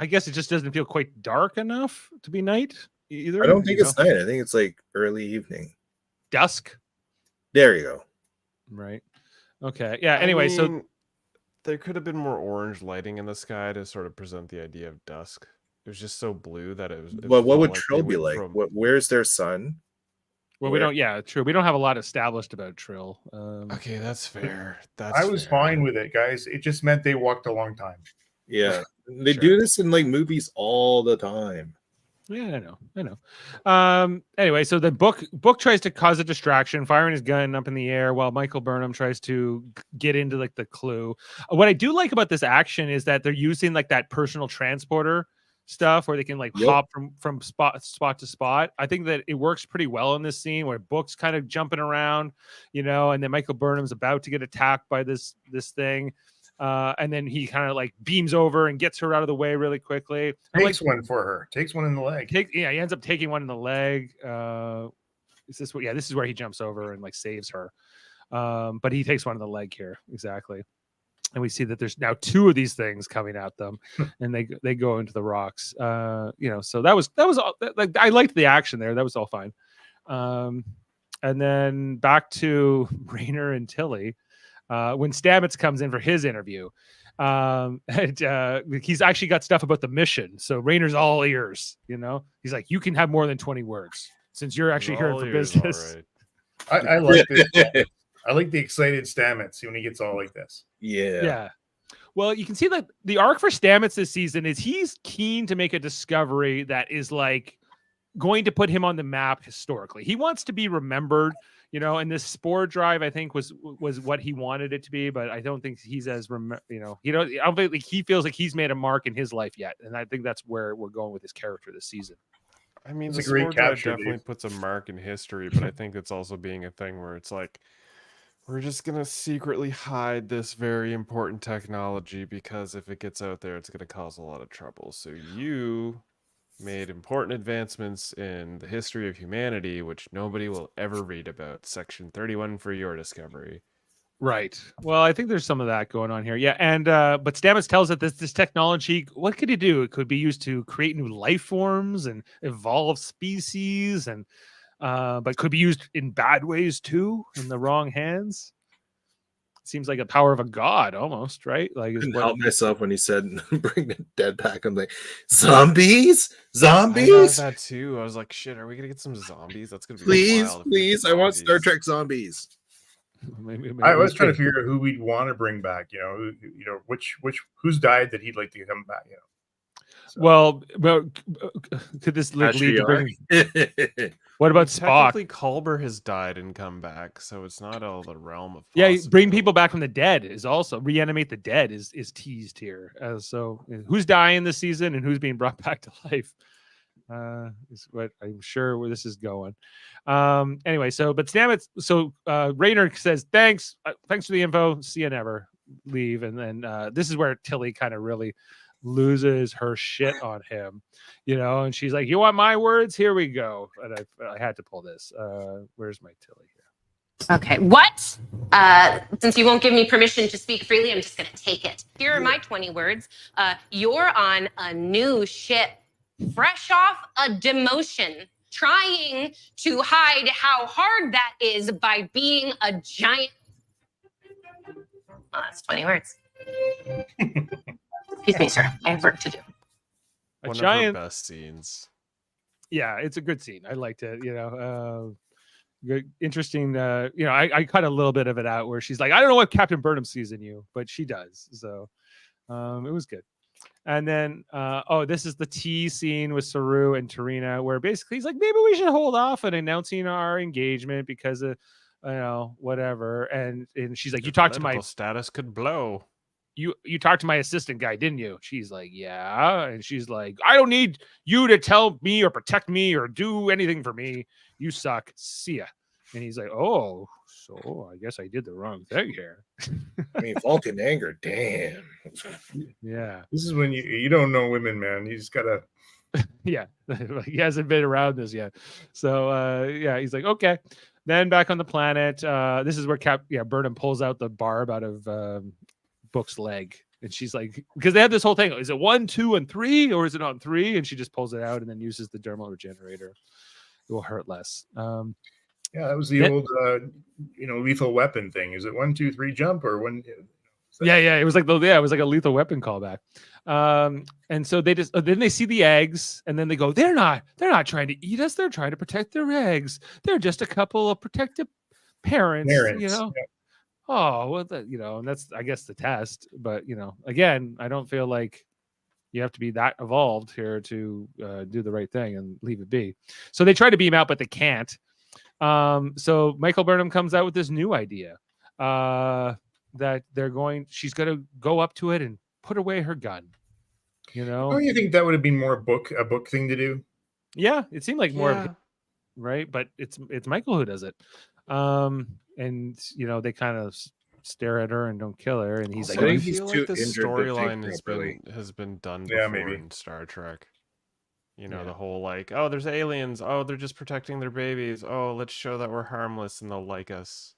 guess it just doesn't feel quite dark enough to be night either. I don't think you it's know? night. I think it's like early evening. Dusk. There you go. Right. Okay. Yeah. Anyway, so there could have been more orange lighting in the sky to sort of present the idea of dusk. It was just so blue that it was. Well, what felt would like Trill they be went like? from- Where's their sun? well, we don't. Yeah, true. We don't have a lot established about Trill. Okay, that's fair. I was fine with it, guys. It just meant they walked a long time. Yeah, they do this in like movies all the time. Yeah, I know. Anyway, so the book tries to cause a distraction, firing his gun up in the air while Michael Burnham tries to get into like the clue. What I do like about this action is that they're using like that personal transporter stuff where they can like hop from spot to spot. I think that it works pretty well in this scene where Book's kind of jumping around, and then Michael Burnham's about to get attacked by this thing. And then he kind of like beams over and gets her out of the way really quickly. Takes one for her. Takes one in the leg. He ends up taking one in the leg. This is where he jumps over and like saves her. But he takes one in the leg here. Exactly. And we see that there's now two of these things coming at them, and they go into the rocks. So that was all, like I liked the action there. That was all fine. And then back to Raynor and Tilly. When Stamets comes in for his interview, he's actually got stuff about the mission. So Raynor's all ears, he's like, you can have more than 20 words since you're actually here for business. Right. I like this. I like the excited Stamets when he gets all like this. Yeah. Well, you can see that the arc for Stamets this season is he's keen to make a discovery that is like going to put him on the map historically. He wants to be remembered. And this spore drive, I think, was what he wanted it to be, but I don't think he's as I don't think he feels like he's made a mark in his life yet, and I think that's where we're going with his character this season. I mean, it's the a great spore drive capture, definitely Dave. puts a mark in history, but I think it's also being a thing where it's like, we're just gonna secretly hide this very important technology because if it gets out there, it's gonna cause a lot of trouble. So you made important advancements in the history of humanity, which nobody will ever read about. Section 31 for your discovery. Right. Well, I think there's some of that going on here. Yeah. And but Stamets tells us this technology, what could it do? It could be used to create new life forms and evolve species, and but could be used in bad ways too, in the wrong hands. Seems like a power of a god almost, right? Like, I couldn't help myself when he said bring the dead back. I'm like, zombies. I thought that too. I was like, shit, are we gonna get some zombies? That's gonna be please. I want Star Trek zombies. Maybe I was trying to figure out who we'd want to bring back. Who's died that he'd like to come back. So. Well, could this lead to bring? What about Spock? Technically, Culber has died and come back, so it's not all the realm of. Yeah, bring people back from the dead is also reanimate the dead is teased here. So who's dying this season and who's being brought back to life? Is what I'm sure where this is going. Anyway, but Stamets, Raynor says thanks for the info. See you never. Leave, and then this is where Tilly kind of really loses her shit on him, and she's like, you want my words? Here we go. And I had to pull this. Where's my Tilly here? Okay, what? Since you won't give me permission to speak freely, I'm just gonna take it. Here are my 20 words. You're on a new ship, fresh off a demotion, trying to hide how hard that is by being a giant. Well, that's 20 words. Excuse me, sir. I have work to do. One of her best scenes. Yeah, it's a good scene. I liked it. Good, interesting. I cut a little bit of it out where she's like, I don't know what Captain Burnham sees in you, but she does. So it was good. And then, this is the tea scene with Saru and Tarina, where basically he's like, maybe we should hold off on announcing our engagement because of, whatever. And she's like, Your you talked to political my status could blow. you talked to my assistant guy, didn't you? She's like, yeah. And she's like, I don't need you to tell me or protect me or do anything for me. You suck. See ya. And he's like, oh, so I guess I did the wrong thing here. I mean, Vulcan anger, damn. Yeah. This is when you don't know women, man. You just gotta. Yeah. He hasn't been around this yet. So he's like, okay. Then back on the planet, this is where Burnham pulls out the barb out of Book's leg. And she's like, because they have this whole thing. Is it 1, 2, and 3, or is it on 3? And she just pulls it out and then uses the dermal regenerator. It will hurt less. Yeah, that was the old, lethal weapon thing. Is it 1, 2, 3 jump or one? Yeah. It was like it was like a lethal weapon callback. And so they just then they see the eggs, and then they go, they're not trying to eat us. They're trying to protect their eggs. They're just a couple of protective parents. Yeah. Oh, well, and that's, I guess, the test. But, again, I don't feel like you have to be that evolved here to do the right thing and leave it be. So they try to beam out, but they can't. So Michael Burnham comes out with this new idea that she's going to go up to it and put away her gun. Don't you think that would have been more a book thing to do? Yeah, it seemed like more of him, right? But it's Michael who does it. And they kind of stare at her and don't kill her, and he's Also, like, I feel like the storyline has been done before maybe in Star Trek. The whole like, oh, there's aliens, oh, they're just protecting their babies, oh, let's show that we're harmless and they'll like us.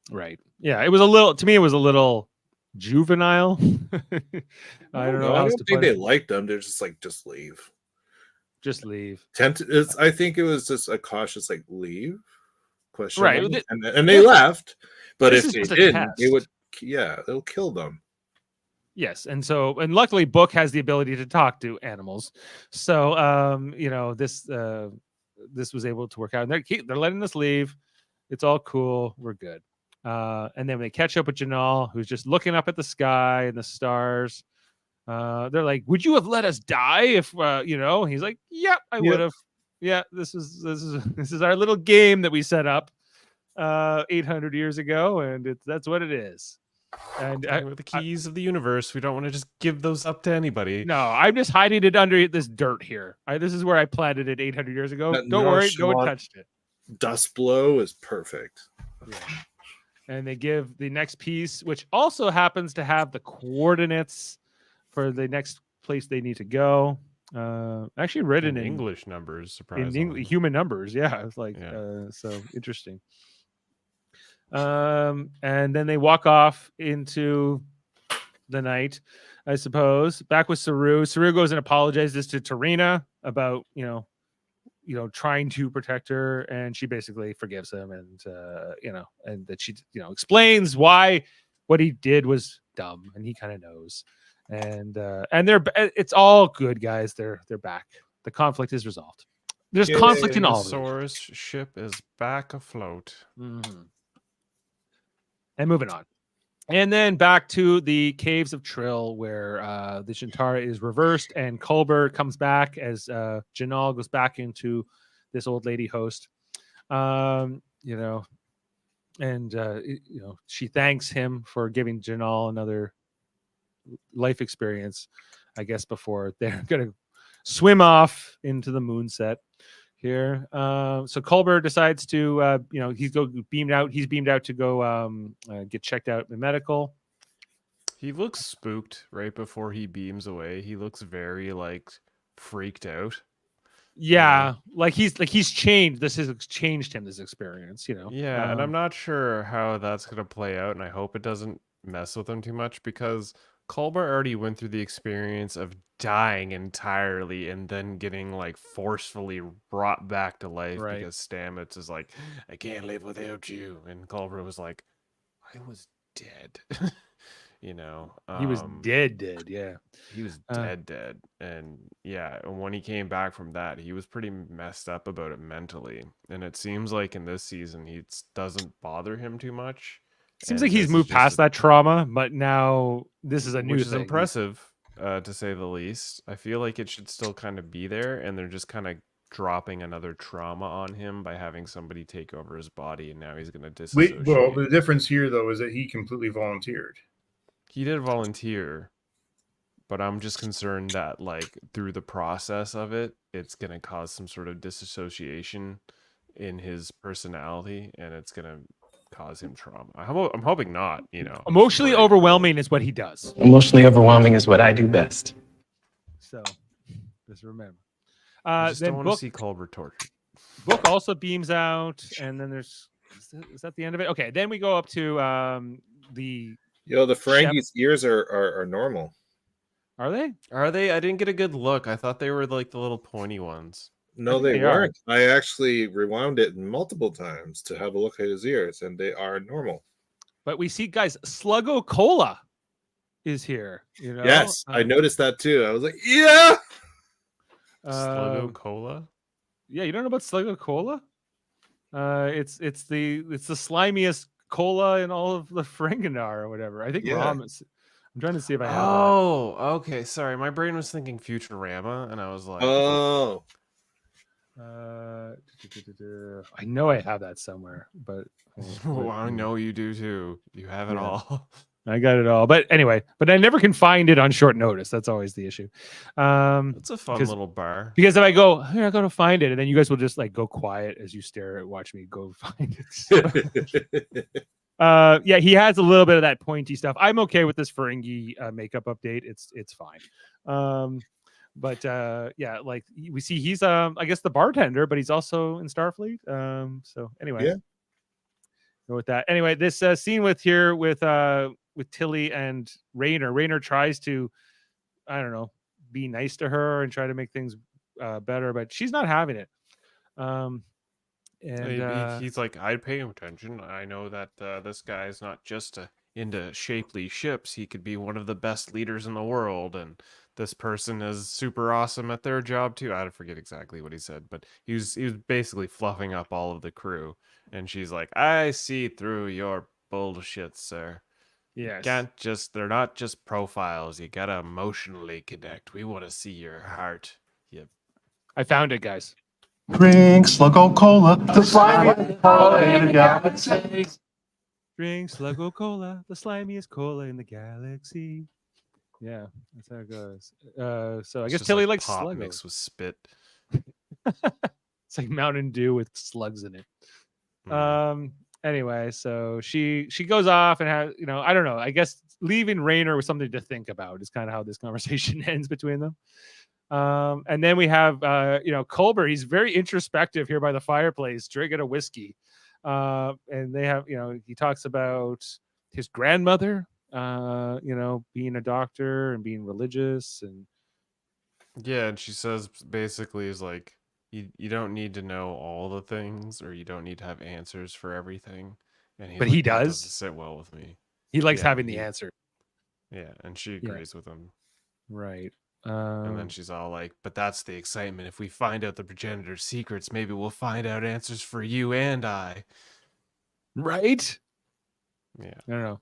Right. Yeah, it was a little juvenile. I don't know. I don't think they liked them. They're just like, just leave. Just leave. I think it was just a cautious like leave. Question right, and they left, but if they didn't, it would, it'll kill them. Yes, and luckily Book has the ability to talk to animals, so this was able to work out, and they're letting us leave. It's all cool, we're good. And then they catch up with Jinaal, who's just looking up at the sky and the stars. They're like, would you have let us die if he's like, yeah, I would have. Yeah, this is our little game that we set up 800 years ago, and that's what it is. And we're the keys of the universe. We don't want to just give those up to anybody. No, I'm just hiding it under this dirt here. This is where I planted it 800 years ago. Don't worry, no one touched it. Dust blow is perfect. Yeah. And they give the next piece, which also happens to have the coordinates for the next place they need to go. Actually written in English numbers, surprisingly. In human numbers. Yeah, it's like so interesting. And then they walk off into the night, I suppose. Back with Saru. Saru goes and apologizes to Tarina about trying to protect her, and she basically forgives him, and and that she explains why what he did was dumb, and he kind of knows. And it's all good, guys. They're back. The conflict is resolved. There's conflict in all of them. Source ship is back afloat. Mm-hmm. And moving on. And then back to the caves of Trill, where the Shantara is reversed, and Culber comes back as Jinaal goes back into this old lady host. She thanks him for giving Jinaal another life experience, I guess, before they're gonna swim off into the moonset here. So Culber decides to he's beamed out to go get checked out in medical. He looks spooked right before he beams away. He looks very freaked out. Yeah, he's changed. This has changed him, this experience, Yeah, and I'm not sure how that's gonna play out, and I hope it doesn't mess with him too much, because Culber already went through the experience of dying entirely and then getting forcefully brought back to life, right? Because Stamets is like, I can't live without you, and Culber was like, I was dead. He was dead. Yeah, he was dead. And when he came back from that, he was pretty messed up about it mentally, and it seems like in this season he doesn't bother him too much. Seems like he's moved past that trauma, but now this is a new thing. Which is impressive. to say the least. I feel like it should still kind of be there, and they're just kind of dropping another trauma on him by having somebody take over his body, and now he's going to disassociate. Well, the difference here, though, is that he completely volunteered. He did volunteer, but I'm just concerned that, like, through the process of it, it's going to cause some sort of disassociation in his personality, and it's going to cause him trauma. I'm hoping not, you know. Emotionally overwhelming is what he does. Emotionally overwhelming is what I do best. So just remember. I just Then don't want to book see Culver tortured. book also beams out, and then there's is that the end of it? Okay, then we go up to the The Ferengi's ears are normal. Are they? Are they? I didn't get a good look. I thought they were like the little pointy ones. No, think they they are. weren't. I actually rewound it multiple times to have a look at his ears, and they are normal. But we see, guys, Sluggo Cola is here. You know? Yes, I noticed that too. I was like, yeah. Sluggo Cola? Yeah, you don't know about Sluggo Cola? It's the slimiest cola in all of the Ferenginar or whatever. I think Rom is. I'm trying to see if I have Oh, okay. Sorry, my brain was thinking Futurama, and I was like, oh. I know I have that somewhere, but oh, I know you do too. You have it all. I got it all. But anyway, I never can find it on short notice. That's always the issue. It's a fun little bar. Because if I go, here, I got to find it, and then you guys will just like go quiet as you watch me go find it. Yeah, he has a little bit of that pointy stuff. I'm okay with this Ferengi makeup update. It's fine. But yeah, like we see he's I guess the bartender, but he's also in Starfleet. So anyway, Yeah. Go with that. Anyway, this scene with Tilly and Rayner. Rayner tries to, I don't know, be nice to her and try to make things better, but she's not having it. And he's like, I'd pay him attention. I know that this guy is not just into shapely ships. He could be one of the best leaders in the world, and this person is super awesome at their job too. I forget exactly what he said, but he was basically fluffing up all of the crew. And she's like, I see through your bullshit, sir. yes, They're not just profiles. You gotta emotionally connect. We want to see your heart. Yep. I found it, guys. Drink Sluggo Cola, the slimiest cola in the galaxy. Drink Sluggo Cola, the slimiest cola in the galaxy. Yeah, that's how it goes. So I It's guess just Tilly like likes pop Sluggo. mixed with spit. It's like Mountain Dew with slugs in it. Anyway, so she goes off and has, I don't know. I guess leaving Rayner with something to think about is kind of how this conversation ends between them. And then we have Culber. He's very introspective here by the fireplace, drinking a whiskey. And they have, he talks about his grandmother, being a doctor and being religious, and Yeah, and she says basically is like, you don't need to know all the things, or you don't need to have answers for everything. And But he like, that does. doesn't sit well with me. he likes Yeah, having the he- answer. Yeah, and she agrees with him. Right. And then she's all like, but that's the excitement. If we find out the progenitor's secrets, maybe we'll find out answers for you and I. Right. Yeah. I don't know.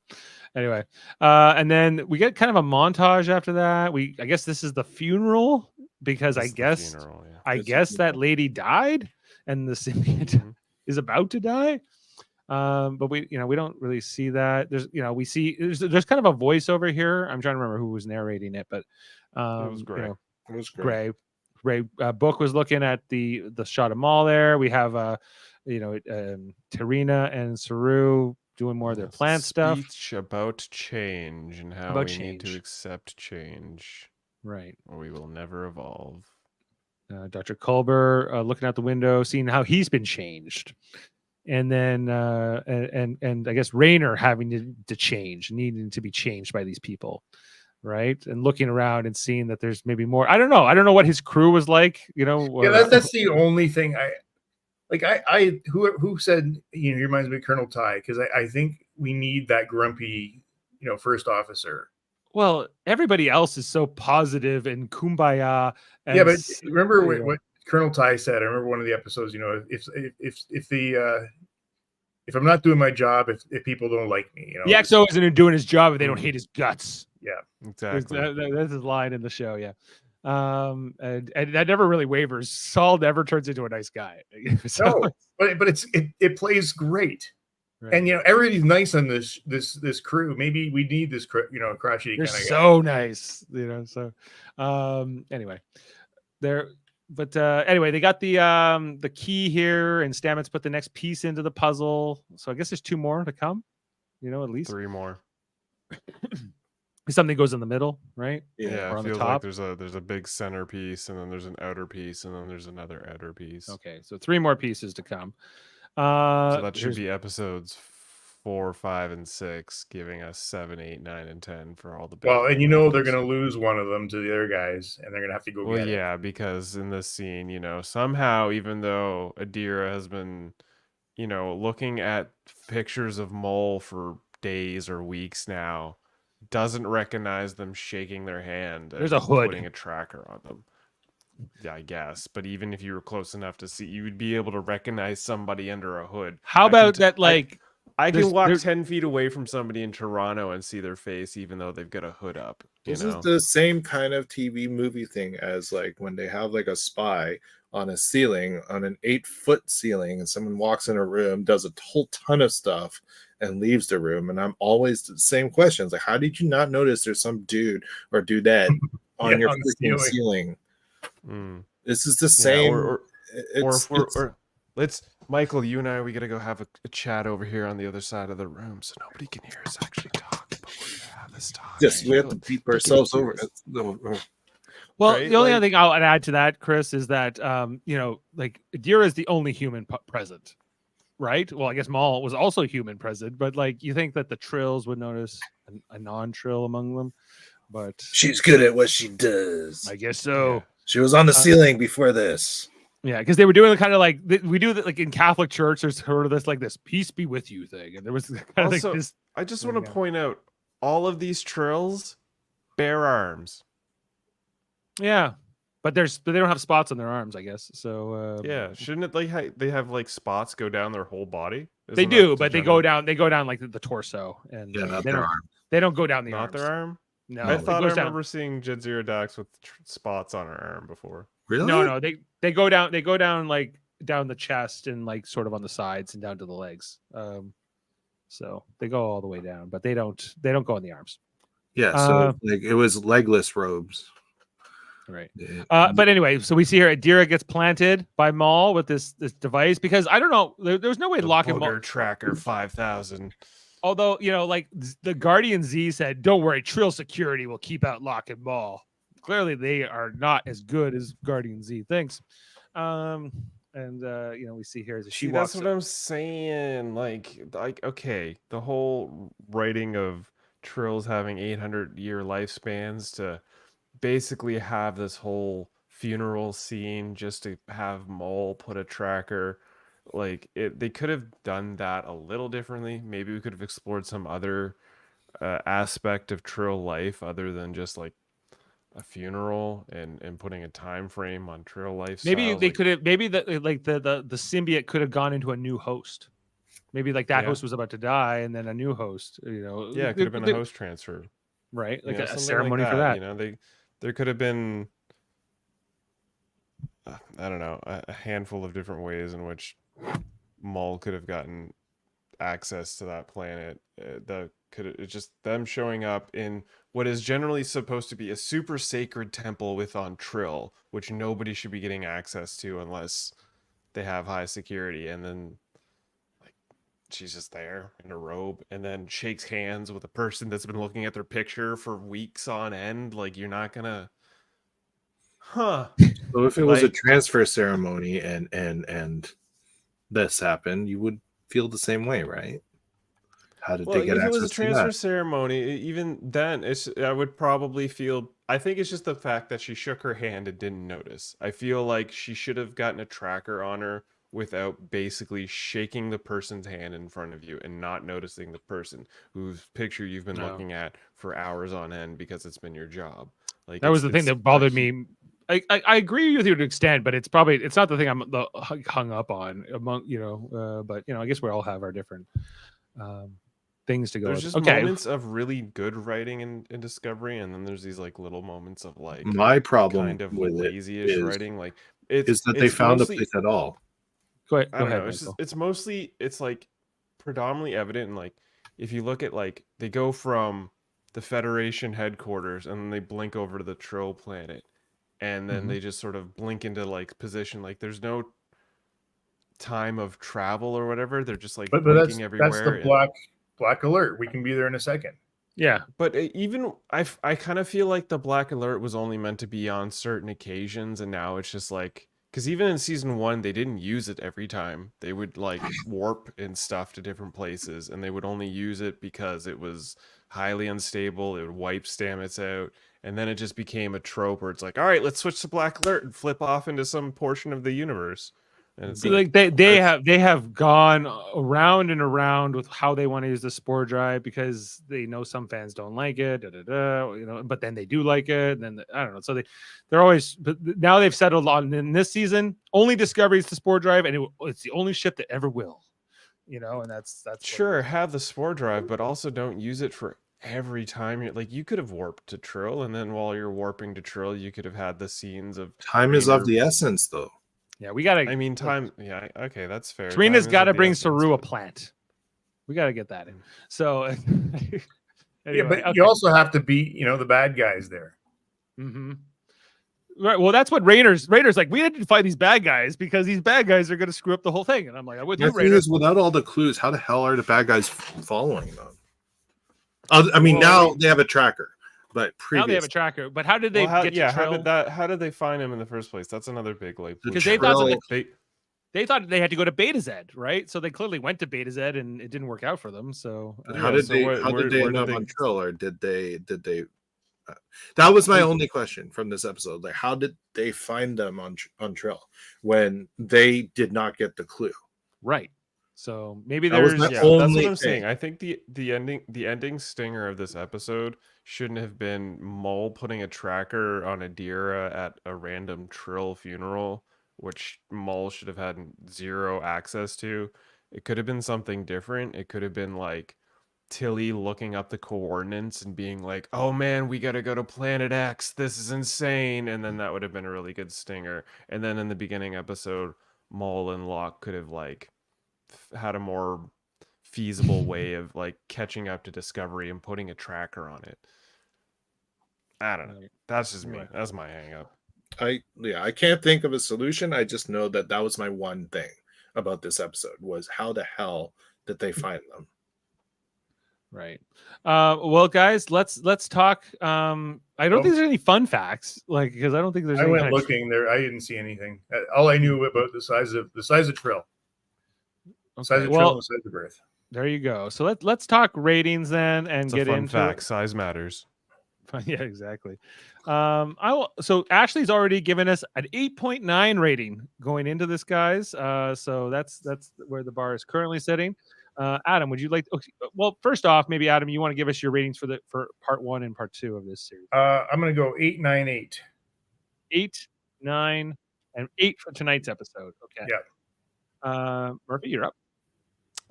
Anyway, and then we get kind of a montage after that. I guess this is the funeral because This I is the guess funeral, yeah. I It's the guess that funeral. lady died and the symbiote Mhm. is about to die. But we don't really see that. There's we see there's kind of a voiceover here. I'm trying to remember who was narrating it, but It was Gray. It was great. Ray Book was looking at the shot of Maul there. We have Tarina and Saru doing more of their Yes, plant stuff. Speech about change and how About we need to change. accept change, Right. or we will never evolve. Dr. Culber looking out the window, seeing how he's been changed. And then and I guess Rayner having to change, needing to be changed by these people. Right. And looking around and seeing that there's maybe more. I don't know what his crew was like, Yeah, that's the only thing who said he reminds me of Colonel Ty, because I think we need that grumpy first officer. Well, everybody else is so positive and kumbaya. And Yeah, but remember what Colonel Ty said? I remember one of the episodes. If I'm not doing my job, if people don't like me, the XO isn't doing his job if they don't hate his guts. Yeah, Exactly. That's his line in the show. Yeah. And that never really wavers. Saul never turns into a nice guy. So, no, but it plays great. right. And everybody's nice on this crew. Maybe we need this crotchety You're kind of guy. so nice, So, anyway, anyway, they got the key here, and Stamets put the next piece into the puzzle. So I guess there's 2 more to come. At least 3 more. Something goes in the middle, right? Yeah, or it on the feels top. like there's a big centerpiece, and then there's an outer piece, and then there's another outer piece. Okay, so 3 more pieces to come. So that should be episodes 4, 5, and 6, giving us 7, 8, 9, and 10 for all the big. Well, and they're going to lose one of them to the other guys, and they're going to have to go get it. Because in this scene, somehow, even though Adira has been, looking at pictures of Mole for days or weeks now, doesn't recognize them shaking their hand. There's a hood. Putting a tracker on them. Yeah, I guess. But even if you were close enough to see, you would be able to recognize somebody under a hood. How about that? I can walk 10 feet away from somebody in Toronto and see their face, even though they've got a hood up. This is the same kind of TV movie thing as when they have a spy on a ceiling, on an 8-foot ceiling, and someone walks in a room, does a whole ton of stuff, and leaves the room. And I'm always the same questions. How did you not notice there's some dude or dudette on your freaking ceiling? This is the same. Let's Michael, you and I, we gotta go have a chat over here on the other side of the room, so nobody can hear us actually talk. But we're gonna have this talk. Yes, we have to beep ourselves over. Well, right? The only other thing I'll add to that, Chris, is that Adira is the only human present, right? Well, I guess Maul was also human present, but you think that the Trills would notice a non-Trill among them, but she's good at what she does. I guess so. Yeah. She was on the ceiling before this. Yeah, because they were doing kind of we do that in Catholic Church. There's heard of this this "peace be with you" thing, and there was kind of this. I just want to point out all of these Trills bear arms. Yeah, but they don't have spots on their arms, I guess. So yeah, shouldn't it they have spots go down their whole body? They do, but they go down the torso, and not they their don't. arm. They don't go down the arms. Not their arm. No, I thought I remember seeing Jet Zero Dax with spots on her arm before. Really? No, they go down. They go down down the chest and sort of on the sides and down to the legs. So they go all the way down, but they don't go in the arms. Yeah, so it was legless robes. Right. But anyway, so we see here Adira gets planted by Maul with this device, because I don't know, there's no way to lock him up. Tracker 5000. Although, the Guardian Z said, "Don't worry, Trill security will keep out Locke and Maul." Clearly, they are not as good as Guardian Z thinks. We see here as she walks. That's what I'm saying. Okay, the whole writing of Trills having 800-year lifespans to basically have this whole funeral scene just to have Maul put a tracker. They could have done that a little differently. Maybe we could have explored some other aspect of Trill life other than just a funeral and putting a time frame on Trill life. Maybe they could have. Maybe the symbiote could have gone into a new host. Maybe that host was about to die, and then a new host. Yeah, it could have been a host transfer, right? A ceremony for that. There could have been. I don't know, a handful of different ways in which Maul could have gotten access to that planet. It's just them showing up in what is generally supposed to be a super sacred temple on Trill, which nobody should be getting access to unless they have high security. And then she's just there in a robe and then shakes hands with a person that's been looking at their picture for weeks on end. You're not gonna. Huh. So if it was a transfer ceremony and this happened, you would feel the same way, right? How did they get access to that? If it was a transfer ceremony, even then, I would probably feel. I think it's just the fact that she shook her hand and didn't notice. I feel like she should have gotten a tracker on her without basically shaking the person's hand in front of you and not noticing the person whose picture you've been looking at for hours on end because it's been your job. That was the thing that bothered me. I agree with you to an extent, but it's not the thing I'm hung up on among, but I guess we all have our different things to go. There's with. just Okay, moments of really good writing in Discovery, and then there's these like little moments of like My problem kind of with it lazy-ish writing. Like is that they it's found mostly, a place at all. go ahead. I Go don't ahead, know. It's just Michael. it's mostly it's like predominantly evident in like if you look at like they go from the Federation headquarters and then they blink over to the Trill planet, and then they just sort of blink into like position. Like there's no time of travel or whatever. They're just like But blinking that's the everywhere. black alert. We can be there in a second. Yeah, But even I kind of feel like the black alert was only meant to be on certain occasions, and now it's just like because even in season 1 they didn't use it every time. They would like warp and stuff to different places, and they would only use it because it was highly unstable. It would wipe Stamets out, and then it just became a trope where it's like, all right, let's switch to black alert and flip off into some portion of the universe. And it's so like they have gone around and around with how they want to use the spore drive because they know some fans don't like it, you know, but then they do like it. And then I don't know. So they're always, but now they've settled on in this season only Discovery is the spore drive, and it's the only ship that ever will, you know, and that's sure have the spore drive, but also don't use it for every time you're like you could have warped to Trill, and then while you're warping to Trill, you could have had the scenes of Time is of the essence, though. Yeah, we gotta. I mean, time. Yeah, okay, that's fair. Serena's Time is got to of the bring essence, Saru a but- plant. We got to get that in. So, Yeah, anyway, but okay. you also have to beat, the bad guys there. Mm-hmm. Right. Well, that's what Raiders like. We had to fight these bad guys because these bad guys are going to screw up the whole thing. And I'm like, I'm with The you, thing Raiders. is, without all the clues, how the hell are the bad guys following them? I mean, now they have a tracker, but Now they have a previously, tracker. But how did they Well, get to Trill? how did they find him in the first place? That's another big like Because they thought Trill- that they thought they had to go to Beta Z, right? So they clearly went to Beta Z, and it didn't work out for them. So how Yeah, did so they where- how where- did they where end did up they- on Trill, or did they that was my only question from this episode. Like, how did they find them on Trill when they did not get the clue? right. So maybe That was there's my Yeah, that's what only I'm saying. thing. I think the ending stinger of this episode shouldn't have been Mull putting a tracker on Adira at a random Trill funeral, which Mull should have had zero access to. It could have been something different. It could have been like Tilly looking up the coordinates and being like, "Oh man, we got to go to Planet X. This is insane." And then that would have been a really good stinger. And then in the beginning episode, Mull and Locke could have like had a more feasible way of like catching up to Discovery and putting a tracker on it. I don't know. That's just me. Right. That's my hang up. I can't think of a solution. I just know that was my one thing about this episode was how the hell did they find them? Right. Well, guys, let's talk. I don't think there's any fun facts, like because I don't think there's. I any went kind of- looking there. I didn't see anything. All I knew about the size of Trill, size Okay, of well, Trill, and size of Earth. there you go. So let's talk ratings then and It's get a fun into fact. Size matters. Yeah, exactly. So Ashley's already given us an 8.9 rating going into this, guys. So that's where the bar is currently sitting. Adam, would you like? Okay, well, first off, maybe Adam, you want to give us your ratings for part 1 and part 2 of this series? I'm going to go 8, 9, 8. 8, 9, and 8 for tonight's episode. Okay. Yeah. Murphy, you're up.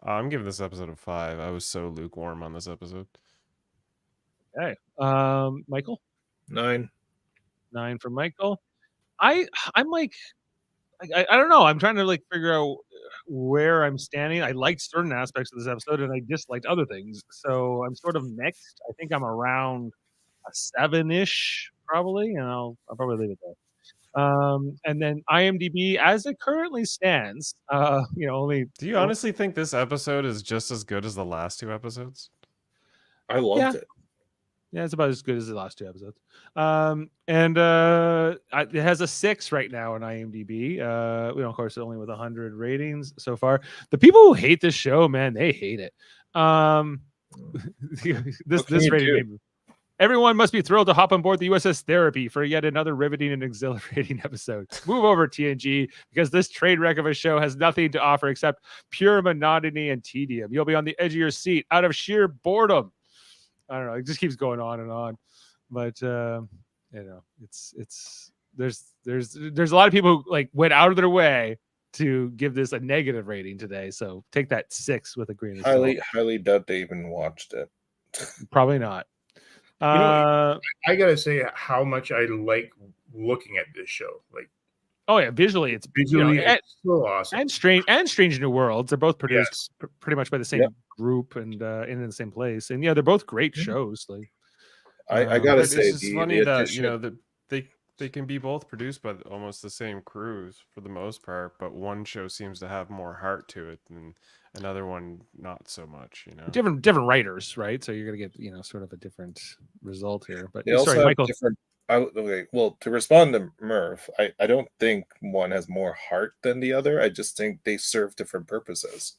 I'm giving this episode a 5. I was so lukewarm on this episode. Okay. Michael, 9. 9 for Michael. I'm like, I don't know. I'm trying to like figure out where I'm standing. I liked certain aspects of this episode, and I disliked other things. So I'm sort of mixed. I think I'm around a 7-ish probably, and I'll probably leave it there. And then IMDb, as it currently stands, only. Do you honestly think this episode is just as good as the last 2 episodes? I loved it. Yeah, it's about as good as the last 2 episodes. It has a 6 right now on IMDb. Of course, only with 100 ratings so far. The people who hate this show, man, they hate it. This rating made me. Everyone must be thrilled to hop on board the USS Therapy for yet another riveting and exhilarating episode. Move over, TNG, because this train wreck of a show has nothing to offer except pure monotony and tedium. You'll be on the edge of your seat out of sheer boredom. I don't know. It just keeps going on and on, but it's there's a lot of people who like went out of their way to give this a negative rating today. So take that 6 with a grain of salt. Highly doubt they even watched it. Probably not. I gotta say how much I like looking at this show. Like, oh yeah, visually it's it's so awesome. And Strange New Worlds. They're both produced pretty much by the same group and in the same place. And yeah, they're both great shows. Like I gotta say, it's funny that that they can be both produced by almost the same crews for the most part, but one show seems to have more heart to it than another one not so much. Different writers, right? So you're gonna get sort of a different result here. But they also sorry, have Michael. Different. Well, to respond to Murph, I don't think one has more heart than the other. I just think they serve different purposes.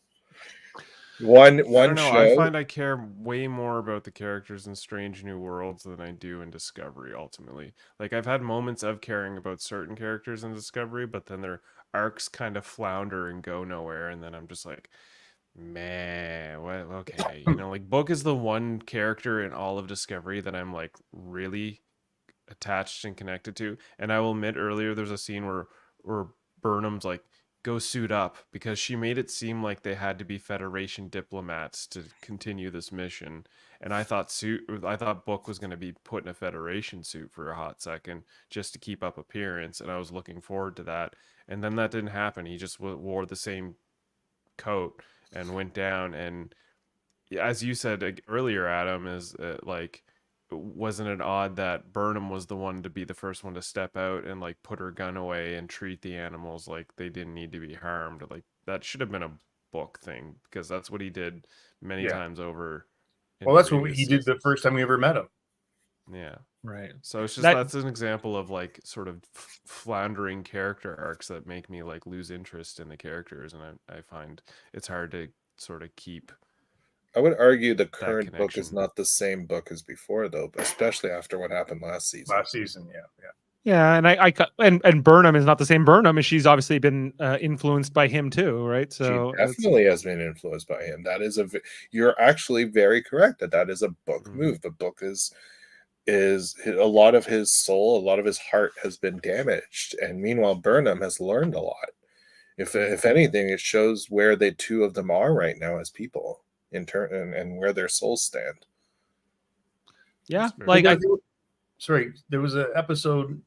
One show. I find I care way more about the characters in Strange New Worlds than I do in Discovery. Ultimately, like I've had moments of caring about certain characters in Discovery, but then their arcs kind of flounder and go nowhere, and then I'm just like, man, what? Okay, like Book is the one character in all of Discovery that I'm like really attached and connected to. And I will admit, earlier there's a scene where Burnham's like, go suit up, because she made it seem like they had to be Federation diplomats to continue this mission. And I thought Book was going to be put in a Federation suit for a hot second just to keep up appearance, and I was looking forward to that. And then that didn't happen. He just wore the same coat and went down. And as you said earlier, Adam, is like, wasn't it odd that Burnham was the one to be the first one to step out and like put her gun away and treat the animals like they didn't need to be harmed? Like that should have been a Book thing, because that's what he did many times over. Well, that's what he did the first time we ever met him. Yeah. Right. So it's just that's an example of like sort of floundering character arcs that make me like lose interest in the characters, and I find it's hard to sort of keep. I would argue the current book is not the same book as before, though, especially after what happened last season. Yeah, and and Burnham is not the same Burnham, and she's obviously been influenced by him too, right? So she definitely has been influenced by him. That is you're actually very correct that is a Book move. The Book is a lot of his soul, a lot of his heart has been damaged, and meanwhile Burnham has learned a lot. If anything, it shows where the two of them are right now as people in turn, and where their souls stand. Yeah, there was an episode.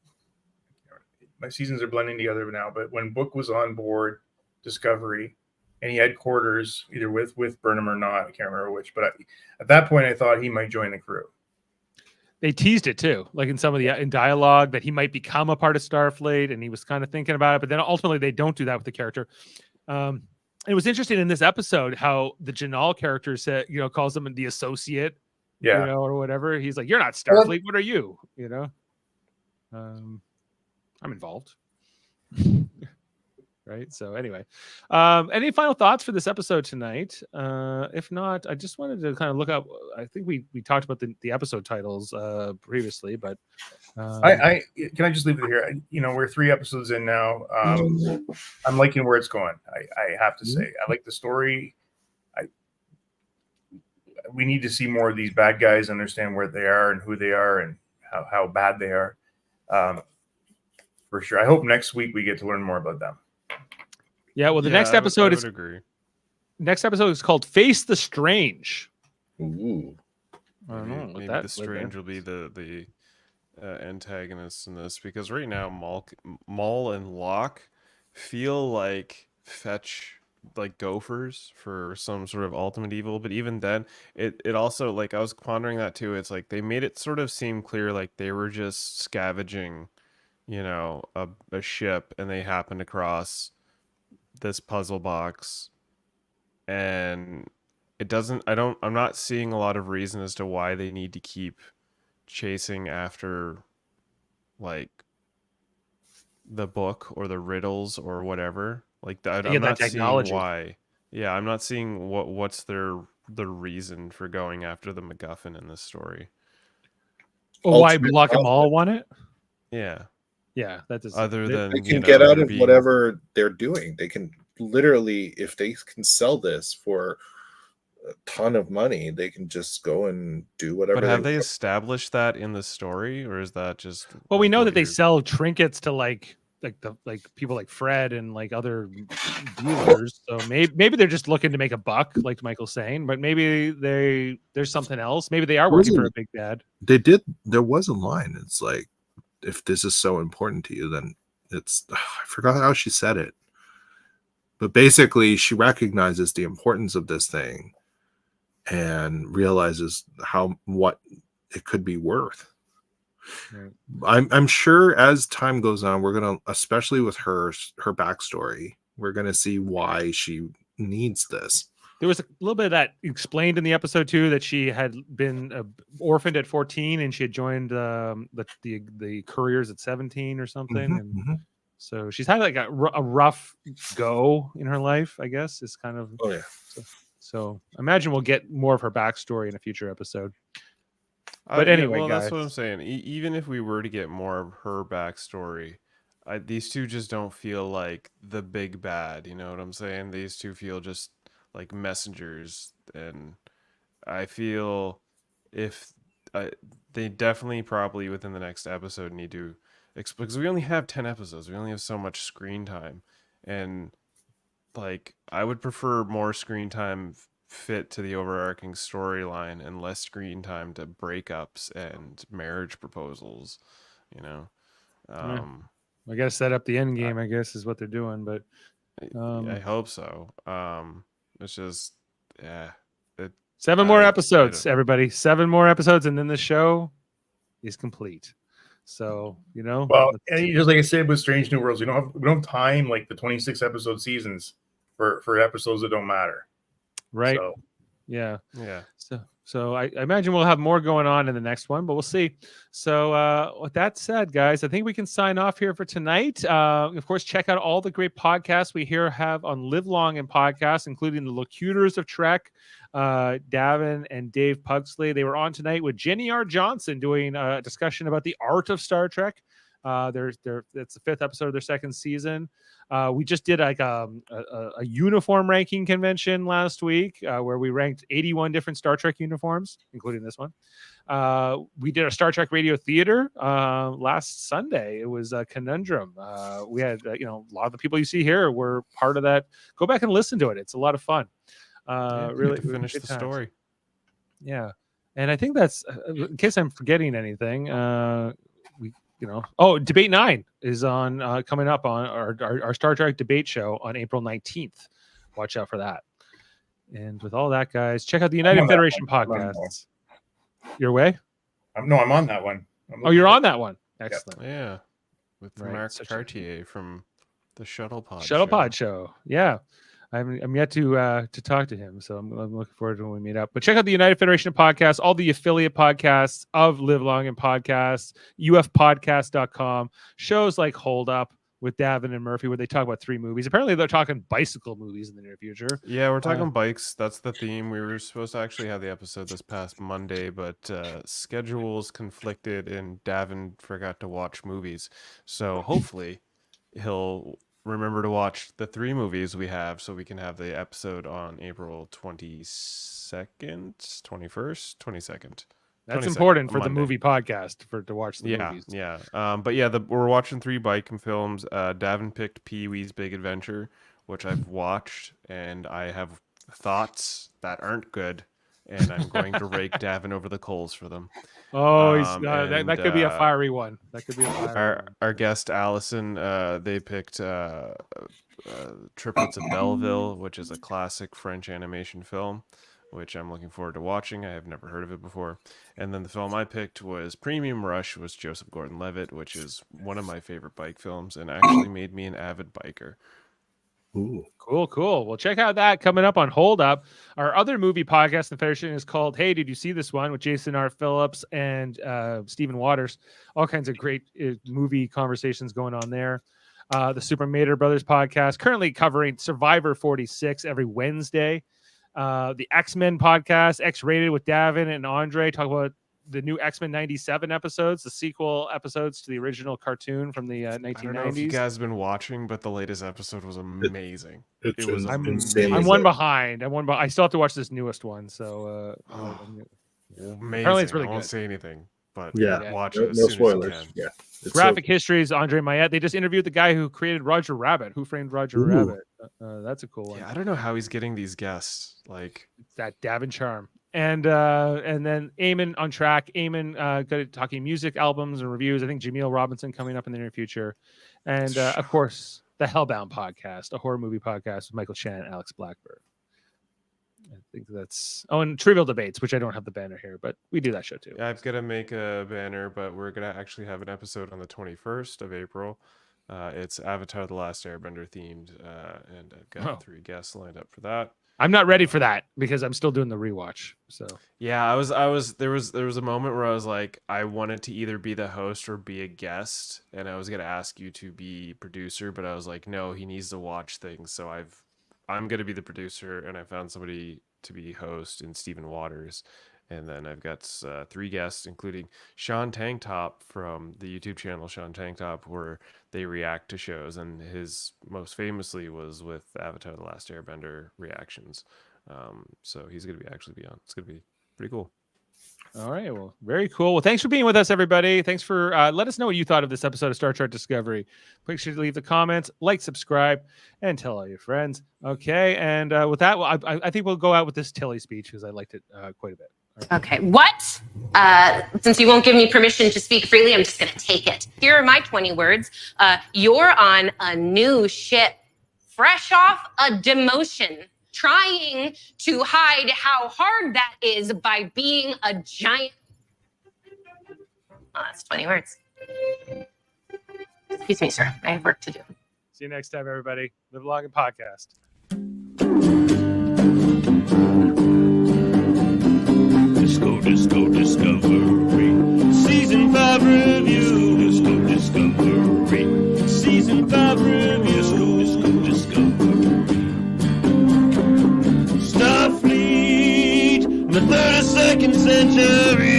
My seasons are blending together now, but when Book was on board Discovery and he had quarters either with Burnham or not, I can't remember which, but at that point I thought he might join the crew. They teased it too, like in some of the in dialogue, that he might become a part of Starfleet, and he was kind of thinking about it, but then ultimately they don't do that with the character. It was interesting in this episode how the Jinaal character said, calls him the associate, or whatever. He's like, "You're not Starfleet. What are you?" I'm involved. Right. So anyway, any final thoughts for this episode tonight? If not, I just wanted to kind of look up. I think we talked about the episode titles previously, but I can I just leave it here? We're 3 episodes in now. I'm liking where it's going. I have to say, I like the story. We need to see more of these bad guys, understand where they are and who they are and how bad they are. For sure. I hope next week we get to learn more about them. Yeah, well, next episode next episode is called Face the Strange. Ooh. I don't know. Maybe the Strange will be the antagonists in this, because right now Maul and Locke feel like fetch like gophers for some sort of ultimate evil, but even then it also, like, I was pondering that too. It's like they made it sort of seem clear like they were just scavenging a ship, and they happened across this puzzle box, and I'm not seeing a lot of reason as to why they need to keep chasing after like the book or the riddles or whatever. Like I'm not seeing why. Yeah, I'm not seeing what's the reason for going after the MacGuffin in this story. Well, why Locke and Maul want it? Yeah. Yeah, that does. Other than they can get out of whatever they're doing. They can literally, if they can sell this for a ton of money, they can just go and do whatever. But have they established that in the story, or is that just? Well, we know that they sell trinkets to like like people like Fred and like other dealers. So maybe they're just looking to make a buck, like Michael's saying. But maybe there's something else. Maybe they are working for a big bad. There was a line. It's like, if this is so important to you, then it's. I forgot how she said it. But basically, she recognizes the importance of this thing and realizes what it could be worth. Right. I'm sure as time goes on, we're gonna, especially with her backstory, we're gonna see why she needs this. There was a little bit of that explained in the episode too, that she had been orphaned at 14 and she had joined the couriers at 17 or something. So she's had like a rough go in her life, I guess. Is kind of. Oh yeah. So imagine we'll get more of her backstory in a future episode. But anyway, guys, that's what I'm saying. Even if we were to get more of her backstory, these two just don't feel like the big bad. You know what I'm saying? These two feel just like messengers, and I feel they definitely probably within the next episode need to. Because we only have 10 episodes, we only have so much screen time, and like I would prefer more screen time fit to the overarching storyline and less screen time to breakups and marriage proposals, you know. I gotta set up the end game, I guess, is what they're doing, but I hope so. It's just 7 more episodes, everybody. 7 more episodes, and then the show is complete. So, you know, well, and just like I said with Strange New Worlds, we don't have time like the 26 episode seasons for episodes that don't matter. Right. So, yeah. So I imagine we'll have more going on in the next one, but we'll see. So with that said, guys, I think we can sign off here for tonight. Of course, check out all the great podcasts we have on Live Long and Podcasts, including the Locutors of Trek, Davin and Dave Pugsley. They were on tonight with Jenny R. Johnson doing a discussion about the art of Star Trek. It's the 5th episode of their 2nd season. We just did like a uniform ranking convention last week where we ranked 81 different Star Trek uniforms, including this one. We did a Star Trek radio theater last Sunday. It was a conundrum. We had a lot of the people you see here were part of that. Go back and listen to it. It's a lot of fun. Really finish the story. Yeah, and I think that's in case I'm forgetting anything. Debate 9 is on coming up on our Star Trek debate show on April 19th. Watch out for that. And with all that, guys, check out the United Federation podcasts. Your way? I'm on that one. You're on that one. Excellent. Yeah, with Mark Cartier from the Shuttle Pod Show. Yeah. I'm yet to talk to him, so I'm looking forward to when we meet up. But check out the United Federation of Podcasts, all the affiliate podcasts of Live Long and Podcasts, ufpodcast.com, shows like Hold Up with Davin and Murphy, where they talk about 3 movies. Apparently, they're talking bicycle movies in the near future. Yeah, we're talking bikes. That's the theme. We were supposed to actually have the episode this past Monday, but schedules conflicted, and Davin forgot to watch movies. So hopefully, he'll remember to watch the 3 movies we have so we can have the episode on April 22nd, 21st, 22nd. That's important for Monday. The movie podcast to watch the movies. Yeah. But yeah, we're watching 3 biking films. Davin picked Pee-wee's Big Adventure, which I've watched, and I have thoughts that aren't good, and I'm going to rake Davin over the coals for them. Oh, that could be a fiery one. That could be a fiery one. Our guest Allison, they picked Triplets of Belleville, which is a classic French animation film, which I'm looking forward to watching. I have never heard of it before. And then the film I picked was Premium Rush, was Joseph Gordon-Levitt, which is one of my favorite bike films and actually made me an avid biker. Ooh, cool. Well, check out that coming up on Hold Up. Our other movie podcast in Federation is called Hey, Did You See This One? With Jason R. Phillips and Stephen Waters. All kinds of great movie conversations going on there. The Super Mater Brothers podcast, currently covering Survivor 46 every Wednesday. The X-Men podcast, X-Rated with Davin and Andre, talk about the new X-Men 97 episodes, the sequel episodes to the original cartoon from the 1990s. I don't know if you guys have been watching, but the latest episode was amazing. It was insane. I'm one behind. I still have to watch this newest one. So amazing. apparently it's really good. I won't say anything. but Yeah. watch No, it as no soon spoilers. as you can. Yeah. It's Graphic histories, Andre Mayette. They just interviewed the guy who created Roger Rabbit. Who framed Roger Ooh. Rabbit? That's a cool one. Yeah, I don't know how he's getting these guests. Like, It's that Davin charm. And then Eamon on track. Eamon good at talking music, albums, and reviews. I think Jaemeel Robinson coming up in the near future. And of course, the Hellbound podcast, a horror movie podcast with Michael Shannon and Alex Blackburn. I think that's and Trivial Debates, which I don't have the banner here, but we do that show too. yeah, I've got to make a banner, but we're gonna actually have an episode on the 21st of April. It's Avatar: The Last Airbender themed, and I've got 3 guests lined up for that. I'm not ready for that because I'm still doing the rewatch. So yeah, I was there was a moment where I was like, I wanted to either be the host or be a guest, and I was gonna ask you to be producer, but I was like, no, he needs to watch things, so I'm gonna be the producer, and I found somebody to be host in Stephen Waters. And then I've got 3 guests, including Sean Tanktop from the YouTube channel Sean Tanktop, where they react to shows. And his most famously was with Avatar: The Last Airbender reactions. So he's going to actually be on. It's going to be pretty cool. all right, well, very cool. Well, thanks for being with us, everybody. Thanks for let us know what you thought of this episode of Star Trek Discovery. Make sure to leave the comments, like, subscribe, and tell all your friends. Okay, and with that, well, I think we'll go out with this Tilly speech because I liked it quite a bit. Okay, what? Since you won't give me permission to speak freely, I'm just going to take it. Here are my 20 words. You're on a new ship, fresh off a demotion, trying to hide how hard that is by being a giant. Oh, that's 20 words. Excuse me, sir. I have work to do. See you next time, everybody. Live long and podcast. Disco Discovery. Season 5 review. Disco Discovery. Season 5 review. Disco Discovery. Starfleet in the 32nd century.